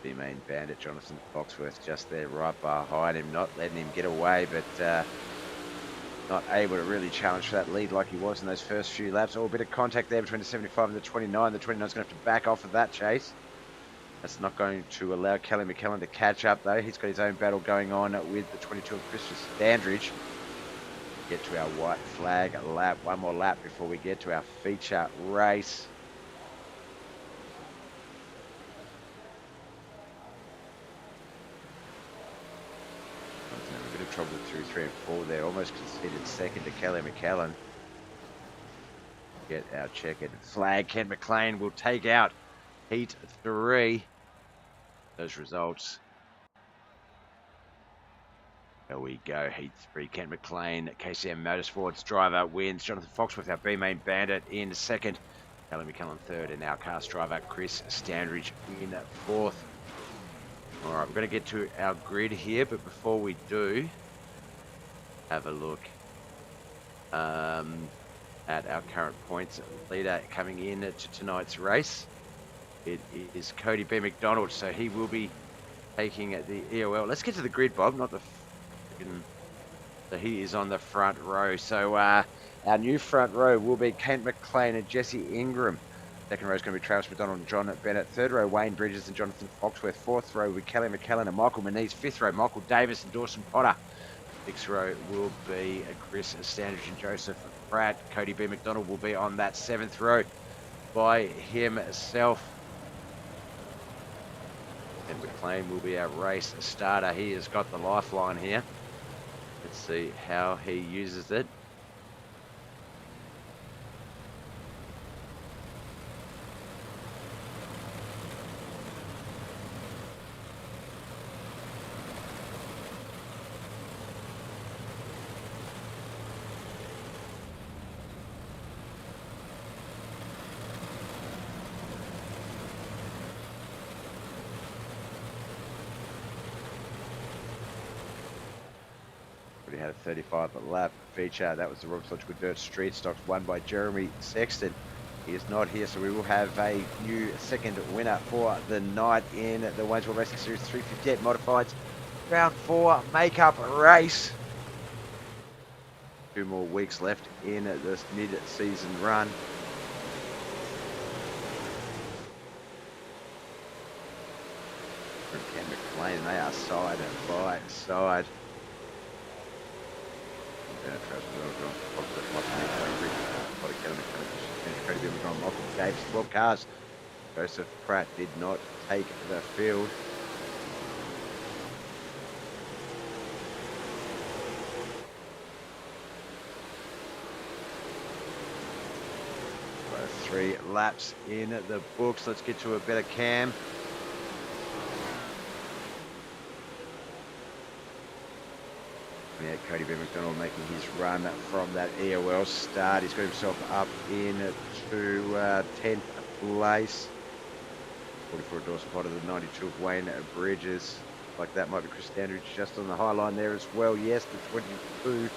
The main bandit, Jonathan Foxworth, just there right behind him, not letting him get away, but not able to really challenge for that lead like he was in those first few laps. Oh, a bit of contact there between the 75 and the 29. The 29's going to have to back off of that chase. That's not going to allow Kelly McKellen to catch up, though. He's got his own battle going on with the 22 of Christopher Standridge. Get to our white flag lap. One more lap before we get to our feature race. A bit of trouble through 3 and 4 there. Almost conceded second to Kelly McKellen. Get our checkered flag. Ken McLean will take out Heat 3. Those results. There we go. Heat 3. Ken McLean, KCM Motorsports driver, wins. Jonathan Foxworth, our B main bandit, in second. Kelly McKellen third, and our cast driver Chris Standridge in fourth. All right, we're going to get to our grid here, but before we do, have a look at our current points leader coming in to tonight's race. It is Cody B. McDonald, so he will be taking the EOL. Let's get to the grid, Bob, not the so he is on the front row. So our new front row will be Kent McLean and Jesse Ingram. Second row is going to be Travis McDonald and John Bennett. Third row, Wayne Bridges and Jonathan Foxworth. Fourth row with Kelly McKellen and Michael Moniz. Fifth row, Michael Davis and Dawson Potter. Sixth row will be Chris Standridge and Joseph Pratt. Cody B. McDonald will be on that seventh row by himself. And McLean will be our race starter. He has got the lifeline here. Let's see how he uses it. Had a 35 lap feature. That was the Roberts Logical Dirt Street Stocks, won by Jeremy Sexton. He is not here, so we will have a new second winner for the night in the Wayne's World Racing Series 358 Modifieds Round 4 makeup race. 2 more weeks left in this mid-season run. From Ken McLean, they are side by side. Cars. Joseph Pratt did not take the field. 3 laps in the books. Let's get to a better cam. Yeah, Cody B. McDonald making his run from that EOL start. He's got himself up into 10th place. 44 Dawson Potter, the 92 of Wayne Bridges. Like that might be Chris Standridge just on the high line there as well. Yes, the 22.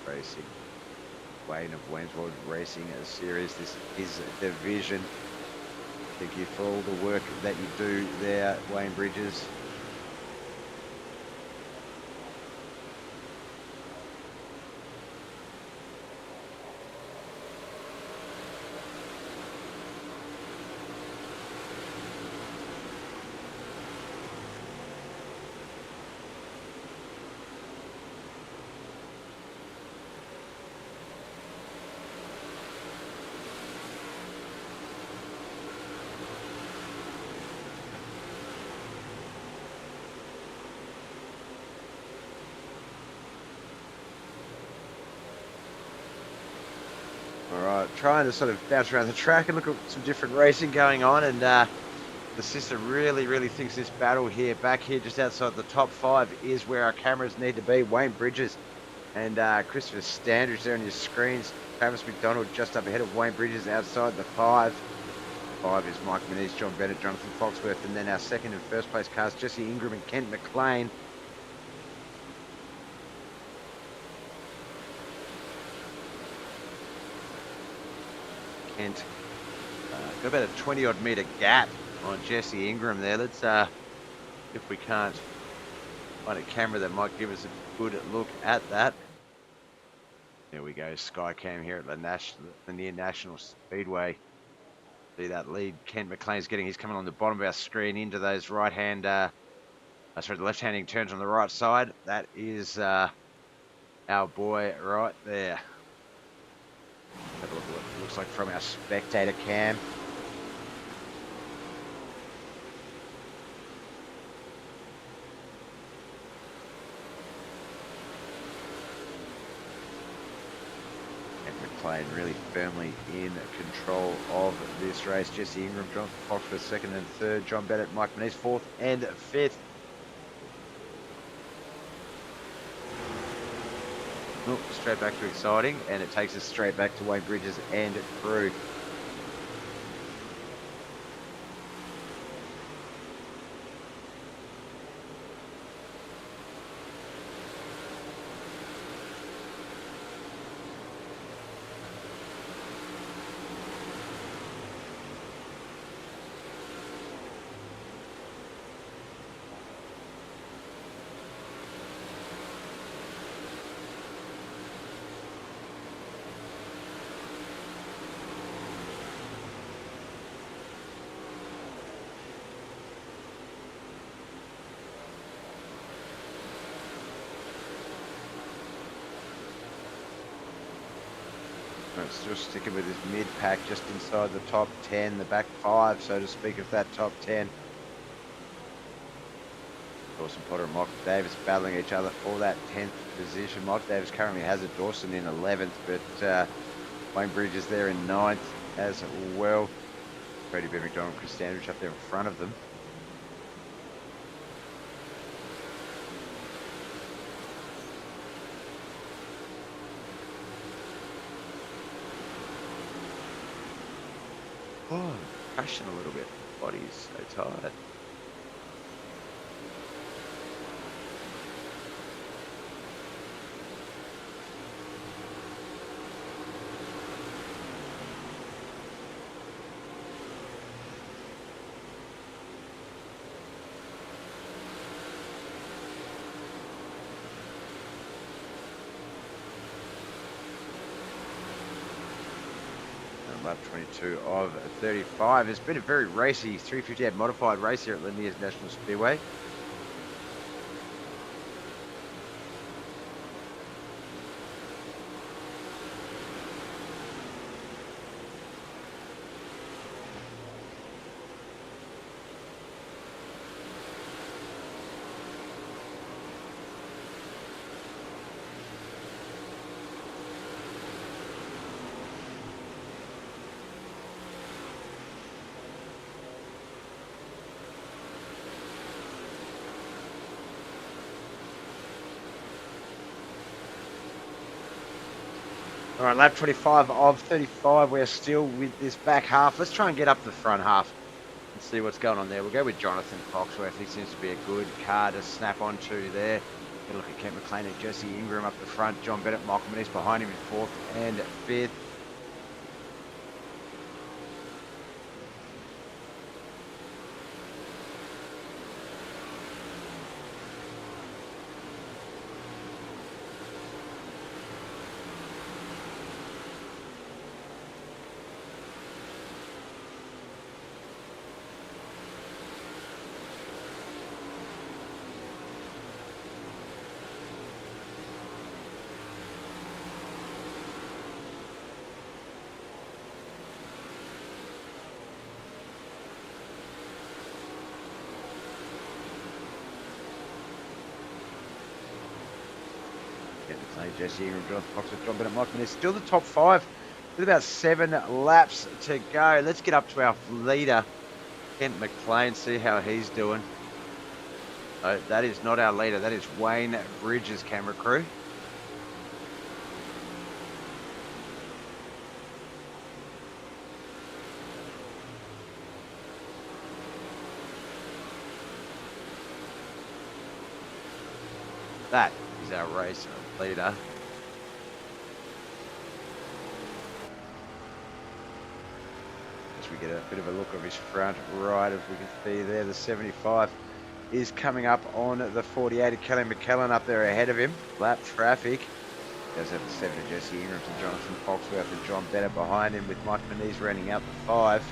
Racing. Wayne of Waynesworld Racing Series. This is division. Thank you for all the work that you do there, Wayne Bridges. Alright, trying to sort of bounce around the track and look at some different racing going on, and the system really thinks this battle here, back here just outside the top 5, is where our cameras need to be. Wayne Bridges and Christopher Standridge there on your screens. Travis McDonald just up ahead of Wayne Bridges outside the 5. 5 is Mike Manise, John Bennett, Jonathan Foxworth, and then our second and first place cars, Jesse Ingram and Kent McLean. Kent got about a 20-odd metre gap on Jesse Ingram there. Let's, if we can't find a camera that might give us a good look at that. There we go, Skycam here at the Lanier National Speedway. See that lead Kent McLean's getting. He's coming on the bottom of our screen into those the left-handing turns on the right side. That is our boy right there. Have a look at what it looks like from our spectator cam. McLean really firmly in control of this race. Jesse Ingram, John Foxworth second and third. John Bennett, Mike Manise fourth and fifth. Oh, straight back to exciting, and it takes us straight back to Wayne Bridges and crew. Still sticking with his mid-pack just inside the top 10, the back 5, so to speak, of that top 10. Dawson Potter and Michael Davis battling each other for that 10th position. Michael Davis currently has a Dawson in 11th, but Wayne Bridges there in 9th as well. Cody B. McDonald and Chris Standridge up there in front of them. Oh, I'm crashing a little bit. Body's so tired. Lap 22 of 35. It's been a very racy 358 modified race here at Lanier National Speedway. All right, lap 25 of 35. We're still with this back half. Let's try and get up the front half and see what's going on there. We'll go with Jonathan Foxworth. He seems to be a good car to snap onto there. Get a look at Kent McLean and Jesse Ingram up the front. John Bennett, Michael Manise behind him in fourth and fifth. Jesse Ingram, Jonathan Foxworth, John Bennett, Michael Manise. Still the top five with about 7 laps to go. Let's get up to our leader, Kent McLean, see how he's doing. Oh, that is not our leader. That is Wayne Bridges' camera crew. That is our race leader. As we get a bit of a look of his front right, if we can see there, the 75 is coming up on the 48 of Kelly McKellen up there ahead of him. Lap traffic. Does have the 7 of Jesse Ingram and Jonathan Foxworth and John Bennett behind him, with Mike Manise rounding out the 5.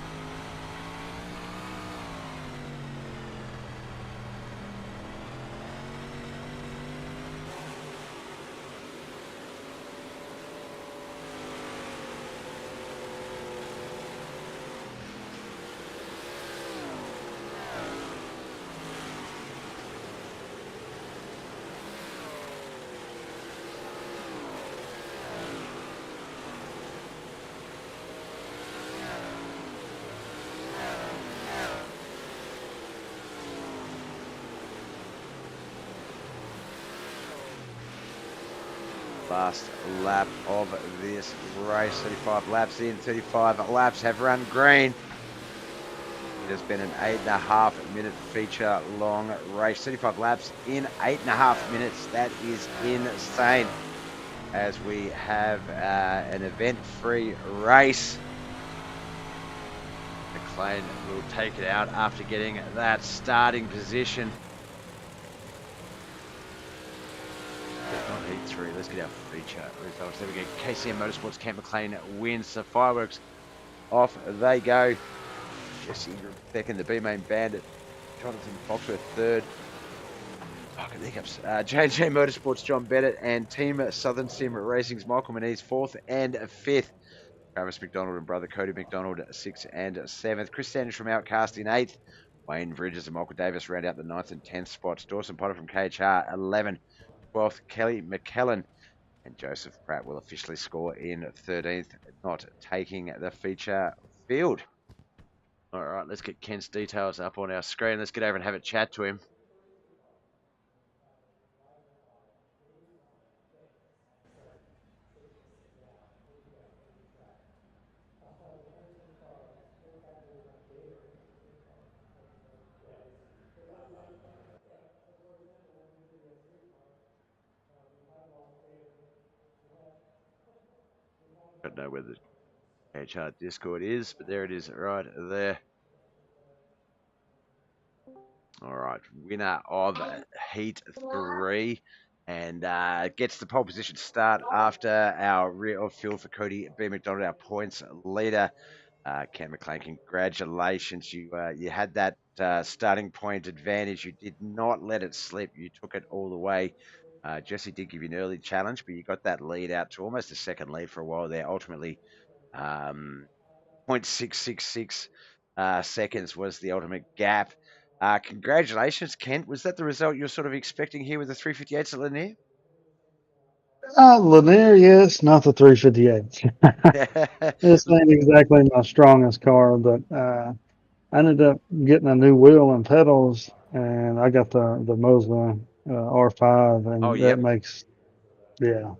Last lap of this race, 35 laps in, 35 laps have run green. It has been an 8.5 minute feature long race. 35 laps in 8.5 minutes. That is insane. As we have an event-free race. McLean will take it out after getting that starting position. Heat 3. Let's get our feature results. There we go. KCM Motorsports, Kent McLean wins. The fireworks off they go. Jesse Ingram second, the B-Main Bandit. Jonathan Foxworth third. Fucking hiccups. JJ Motorsports, John Bennett, and Team Southern Sim Racing's Michael Manise fourth and fifth. Travis McDonald and brother Cody McDonald 6th and 7th. Chris Standridge from Outcast in 8th. Wayne Bridges and Michael Davis round out the 9th and 10th spots. Dawson Potter from KHR 11th. 12th, Kelly McKellen, and Joseph Pratt will officially score in 13th, not taking the feature field. All right, let's get Kent's details up on our screen. Let's get over and have a chat to him. Don't know where the KHR Discord is, but there it is right there. All right, winner of Heat 3 and gets the pole position start after our rear of field for Cody B. McDonald, our points leader. Cam McLean, congratulations. You had that starting point advantage. You did not let it slip. You took it all the way. Jesse did give you an early challenge, but you got that lead out to almost a second lead for a while there. Ultimately, 0.666 seconds was the ultimate gap. Congratulations, Kent. Was that the result you're sort of expecting here with the 358s at Lanier? Lanier, yes, not the 358. This ain't exactly my strongest car, but I ended up getting a new wheel and pedals, and I got the Mosley R5, and Oh, that yep. makes, yeah.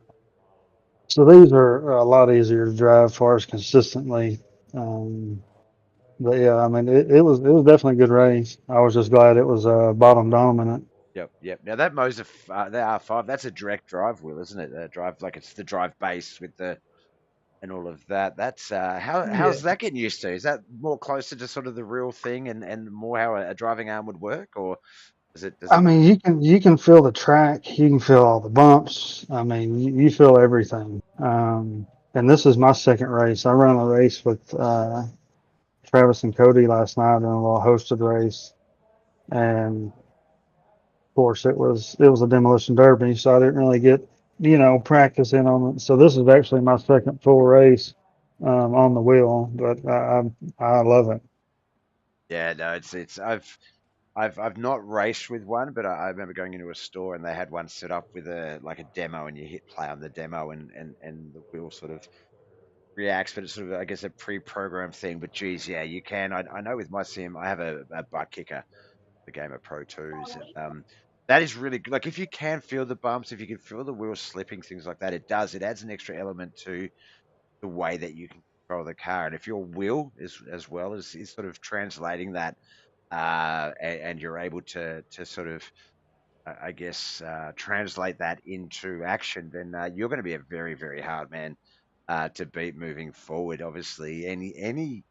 So these are a lot easier to drive as far as consistently. But yeah, I mean, it was definitely a good race. I was just glad it was bottom dominant. Yep, yep. Now that Moser, the R5, that's a direct drive wheel, isn't it? Drive like it's the drive base with the and all of that. That's Yeah. how's that getting used to? Is that more closer to sort of the real thing and more how a driving arm would work, or does I it? mean, you can feel the track, you can feel all the bumps. I mean, you feel everything. And this is my second race. I ran a race with Travis and Cody last night in a little hosted race, and of course it was a demolition derby, so I didn't really get practice in on it. So this is actually my second full race on the wheel, but I love it. Yeah, no, it's I've not raced with one, but I remember going into a store and they had one set up with a like a demo, and you hit play on the demo, and the wheel sort of reacts, but it's sort of I guess a pre-programmed thing. But geez, yeah, you can. I know with my sim, I have a butt kicker, the game of Pro Twos, and that is really good. Like if you can feel the bumps, if you can feel the wheels slipping, things like that, it does. It adds an extra element to the way that you can control the car, and if your wheel is as well is sort of translating that, and you're able to sort of I guess translate that into action, then you're going to be a very very hard man to beat moving forward. Obviously, any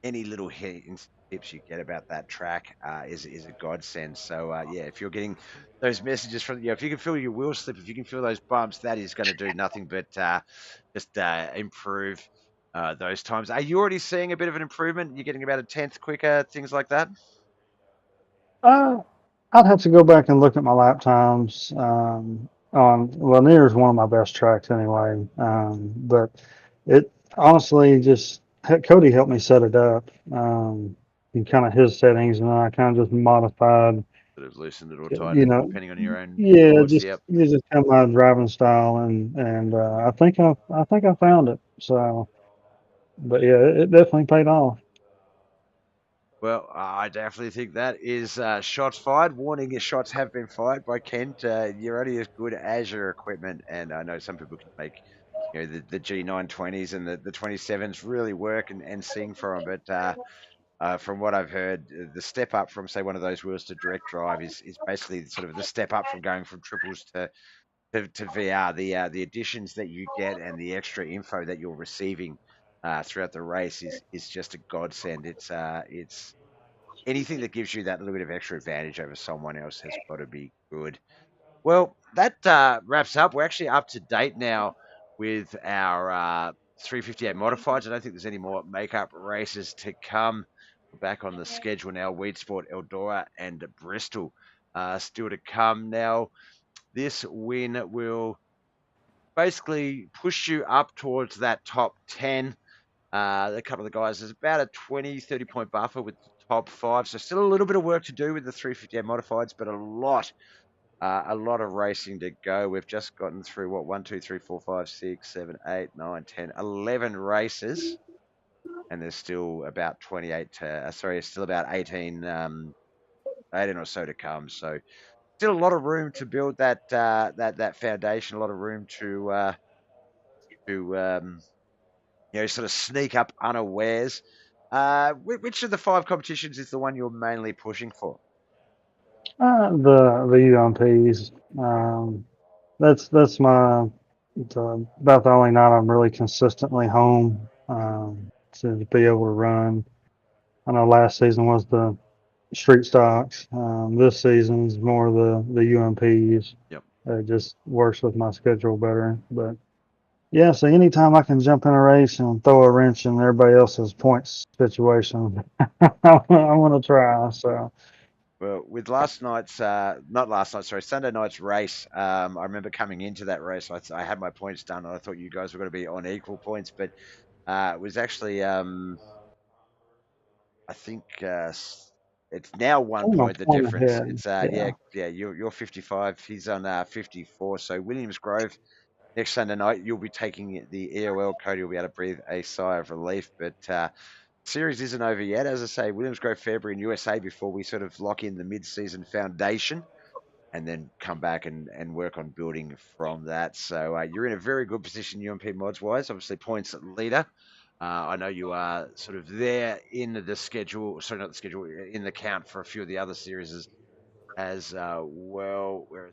little hints, tips you get about that track is a godsend. So yeah, if you're getting those messages from if you can feel your wheel slip, if you can feel those bumps, that is going to do nothing but just improve those times. Are you already seeing a bit of an improvement? You're getting about a tenth quicker, things like that. Uh, I'd have to go back and look at my lap times. On Lanier is one of my best tracks anyway. But it honestly just Cody helped me set it up. In kind of his settings, and then I kind of just modified, Sort of loosened it or tightened you it know, depending on your own yeah, thoughts. Yep. just kind of my driving style, and I think I found it. So, but yeah, it definitely paid off. Well, I definitely think that is shots fired. Warning: your shots have been fired by Kent. You're only as good as your equipment, and I know some people can make the G920s and the 27s really work and sing for them, but from what I've heard, the step up from say one of those wheels to direct drive is basically sort of the step up from going from triples to VR. The additions that you get and the extra info that you're receiving throughout the race is just a godsend. It's anything that gives you that little bit of extra advantage over someone else has got to be good. Well, that wraps up. We're actually up to date now with our 358 modifieds. I don't think there's any more makeup races to come. We're back on the schedule now. Weed Sport, Eldora, and Bristol still to come. Now, this win will basically push you up towards that top 10. A couple of the guys, there's about a 20, 30 point buffer with the top five. So still a little bit of work to do with the 358 modifieds, but a lot of racing to go. We've just gotten through what 1, 2, 3, 4, 5, 6, 7, 8, 9, 10, 11 races, and there's still about 28 to still about 18, 18 or so to come. So still a lot of room to build that foundation. A lot of room to sort of sneak up unawares. Which of the five competitions is the one you're mainly pushing for? The UMPs. That's my about the only night I'm really consistently home to be able to run. I know last season was the street stocks. This season's more the UMPs. Yep. It just works with my schedule better. But yeah, so anytime I can jump in a race and throw a wrench in everybody else's points situation, I want to try. So Well, with last night's, not last night, sorry, Sunday night's race, I remember coming into that race, I had my points done, and I thought you guys were going to be on equal points, but it was actually, I think it's now one I'm a point the point difference. ahead. It's Yeah. yeah, you're 55, he's on 54. So Williams Grove next Sunday night, you'll be taking the EOL. Cody will be able to breathe a sigh of relief, but series isn't over yet. As I say, Williams Grove, Fairbury, and USA before we sort of lock in the mid-season foundation. and then come back and work on building from that. So you're in a very good position, UMP mods wise. Obviously, points leader. I know you are sort of there in the schedule, sorry, not the schedule, in the count for a few of the other series as well. We're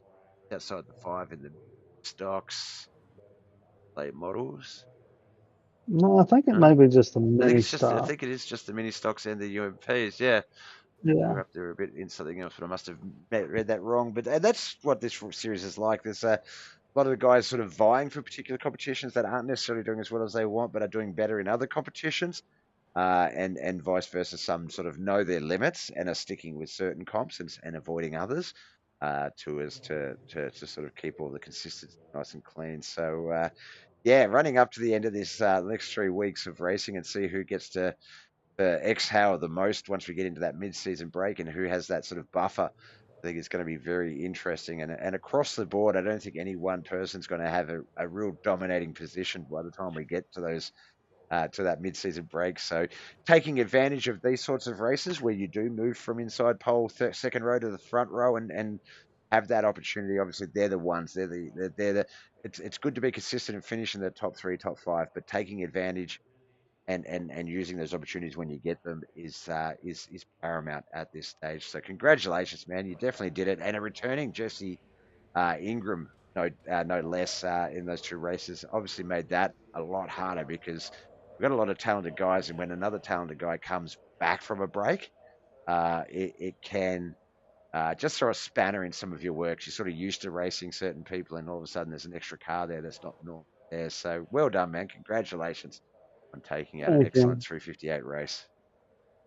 outside the 5 in the stocks, late models. No, I think it may be just a mini stock. I think it is just the mini stocks and the UMPs. Yeah. Yeah. We're up there a bit in something else, but I must have read that wrong. But that's what this series is like. There's a lot of the guys sort of vying for particular competitions that aren't necessarily doing as well as they want, but are doing better in other competitions. And vice versa. Some sort of know their limits and are sticking with certain comps and avoiding others, to sort of keep all the consistency nice and clean. So yeah, running up to the end of this next 3 weeks of racing and see who gets to exhale the most once we get into that mid-season break and who has that sort of buffer. I think it's going to be very interesting. And across the board, I don't think any one person's going to have a real dominating position by the time we get to those to that mid-season break. So taking advantage of these sorts of races where you do move from inside pole second row to the front row and have that opportunity. Obviously, they're the ones. It's good to be consistent and finish in the top 3, top 5, but taking advantage and using those opportunities when you get them is paramount at this stage. So congratulations, man! You definitely did it, and a returning Jesse Ingram, no less, in those 2 races, obviously made that a lot harder because we've got a lot of talented guys, and when another talented guy comes back from a break, it can just throw a spanner in some of your works. You're sort of used to racing certain people, and all of a sudden there's an extra car there that's not normal there. So well done, man! Congratulations on taking out an Thank excellent you. 358 race.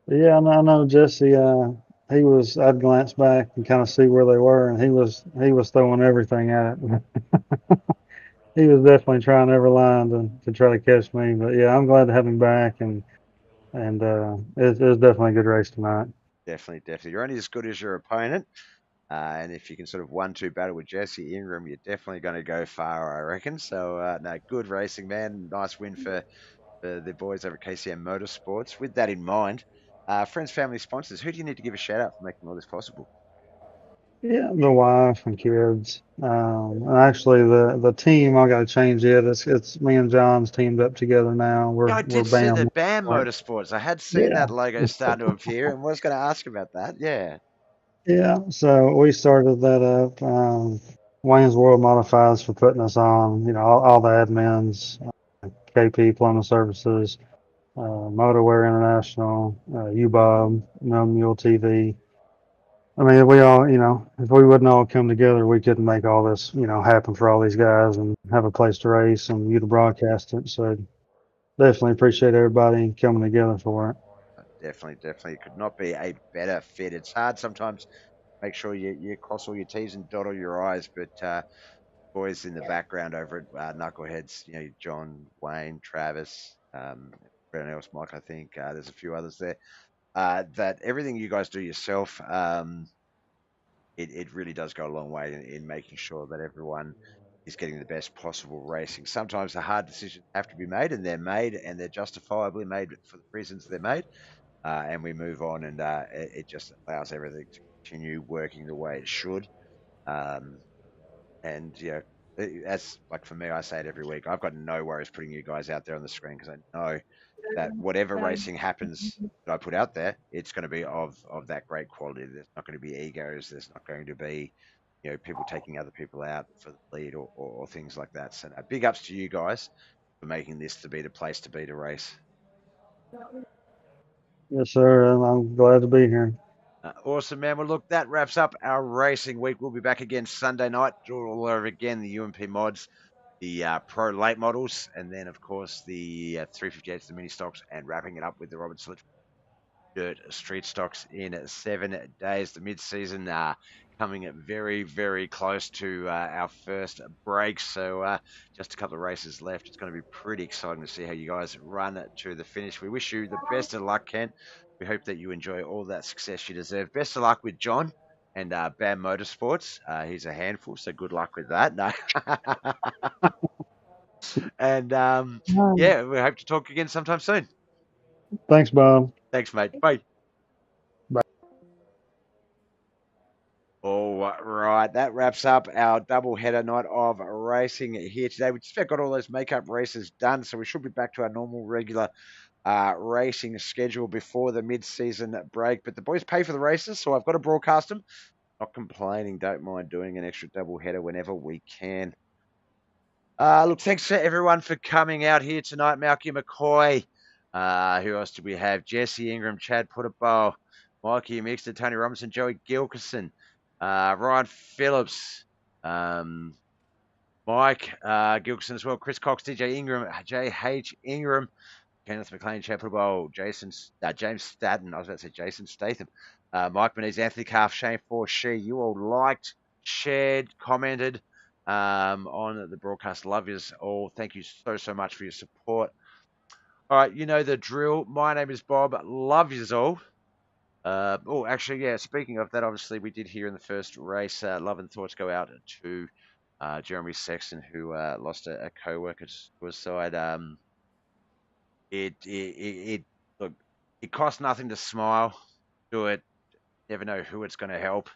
Yeah, I know Jesse. He was. I'd glance back and kind of see where they were, and he was throwing everything at it. He was definitely trying every line to try to catch me. But yeah, I'm glad to have him back, and it was definitely a good race tonight. Definitely. You're only as good as your opponent. And if you can sort of 1-2 battle with Jesse Ingram, you're definitely going to go far, I reckon. So, no, good racing, man. Nice win for the boys over at KCM Motorsports. With that in mind, friends, family, sponsors, who do you need to give a shout out for making all this possible? Yeah, the wife and kids. And actually, the team I got to change it. It's me and John's teamed up together now. Yeah, I We're did see BAM. the BAM Like, Motorsports. I had seen yeah, that logo starting to appear and was going to ask about that. Yeah. yeah. So we started that up. Wayne's World Modifieds for putting us on. You know, all the admins, KP Plumbing Services, Motorwear International, UBob, No Mule TV. I mean, we all, if we wouldn't all come together, we couldn't make all this, happen for all these guys and have a place to race and you to broadcast it. So definitely appreciate everybody coming together for it. Definitely. It could not be a better fit. It's hard sometimes. Make sure you cross all your T's and dot all your I's, but boys in the background over at Knuckleheads, John, Wayne, Travis, everyone else, Mike, I think. There's a few others there. That everything you guys do yourself, it really does go a long way in making sure that everyone is getting the best possible racing. Sometimes the hard decisions have to be made, and they're justifiably made for the reasons they're made. And we move on, and it just allows everything to continue working the way it should. Um, and as like for me, I say it every week. I've got no worries putting you guys out there on the screen because I know that whatever racing happens that I put out there, it's going to be of that great quality. There's not going to be egos. There's not going to be people taking other people out for the lead or things like that. So big ups to you guys for making this to be the place to be to race. Yes, sir. And I'm glad to be here. Awesome, man. Well, look, that wraps up our racing week. We'll be back again Sunday night. Draw all over again the UMP mods, the pro late models, and then, of course, the 358s, the mini stocks, and wrapping it up with the Robertson Dirt street stocks in 7 days. The mid-season coming very, very close to our first break. So just a couple of races left. It's going to be pretty exciting to see how you guys run to the finish. We wish you the best of luck, Ken. We hope that you enjoy all that success you deserve. Best of luck with John and BAM Motorsports. He's a handful, so good luck with that. No. And yeah, we hope to talk again sometime soon. Thanks, Bob. Thanks, mate. Bye. Bye. Oh, All right, that wraps up our double header night of racing here today. We just about got all those makeup races done, so we should be back to our normal, regular racing schedule before the mid-season break. But the boys pay for the races, so I've got to broadcast them. Not complaining, don't mind doing an extra double header whenever we can. Look, thanks to everyone for coming out here tonight. Malky McCoy. Who else do we have? Jesse Ingram, Chad Puttabow, Mikey Mixter, Tony Robinson, Joey Gilkison, Ryan Phillips, Mike Gilkison as well, Chris Cox, DJ Ingram, J.H. Ingram, Kenneth McLean, Chad Puttabow, James Staten. I was about to say Jason Statham. Mike Menez, Anthony Calf, Shane Forshe. You all liked, shared, commented on the broadcast. Love yous all. Thank you so much for your support. All right, you know the drill. My name is Bob. Love yous all. Actually, yeah, speaking of that, obviously we did hear in the first race, love and thoughts go out to Jeremy Sexton, who lost a co-worker to suicide. Look, it costs nothing to smile. Do it. Never know who it's going to help.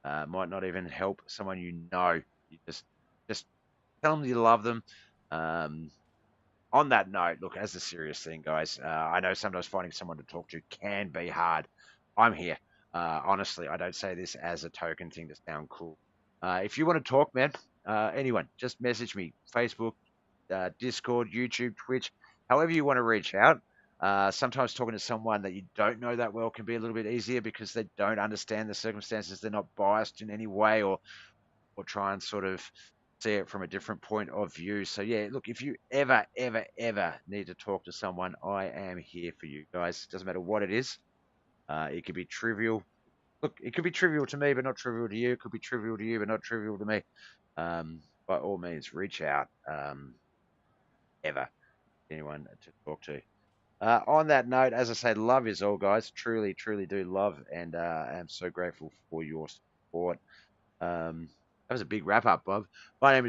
Might not even help someone you know. You just tell them you love them. On that note, look, as a serious thing, guys, I know sometimes finding someone to talk to can be hard. I'm here. Honestly, I don't say this as a token thing to sound cool. If you want to talk, man, anyone, just message me. Facebook, Discord, YouTube, Twitch, however you want to reach out. Sometimes talking to someone that you don't know that well can be a little bit easier because they don't understand the circumstances. They're not biased in any way or try and sort of see it from a different point of view. So yeah, look, if you ever need to talk to someone, I am here for you guys. It doesn't matter what it is. It could be trivial. Look, it could be trivial to me, but not trivial to you. It could be trivial to you, but not trivial to me. By all means, reach out. Anyone to talk to. On that note, as I say, love is all, guys. Truly do love, and I'm so grateful for your support. That was a big wrap up, Bob. My name is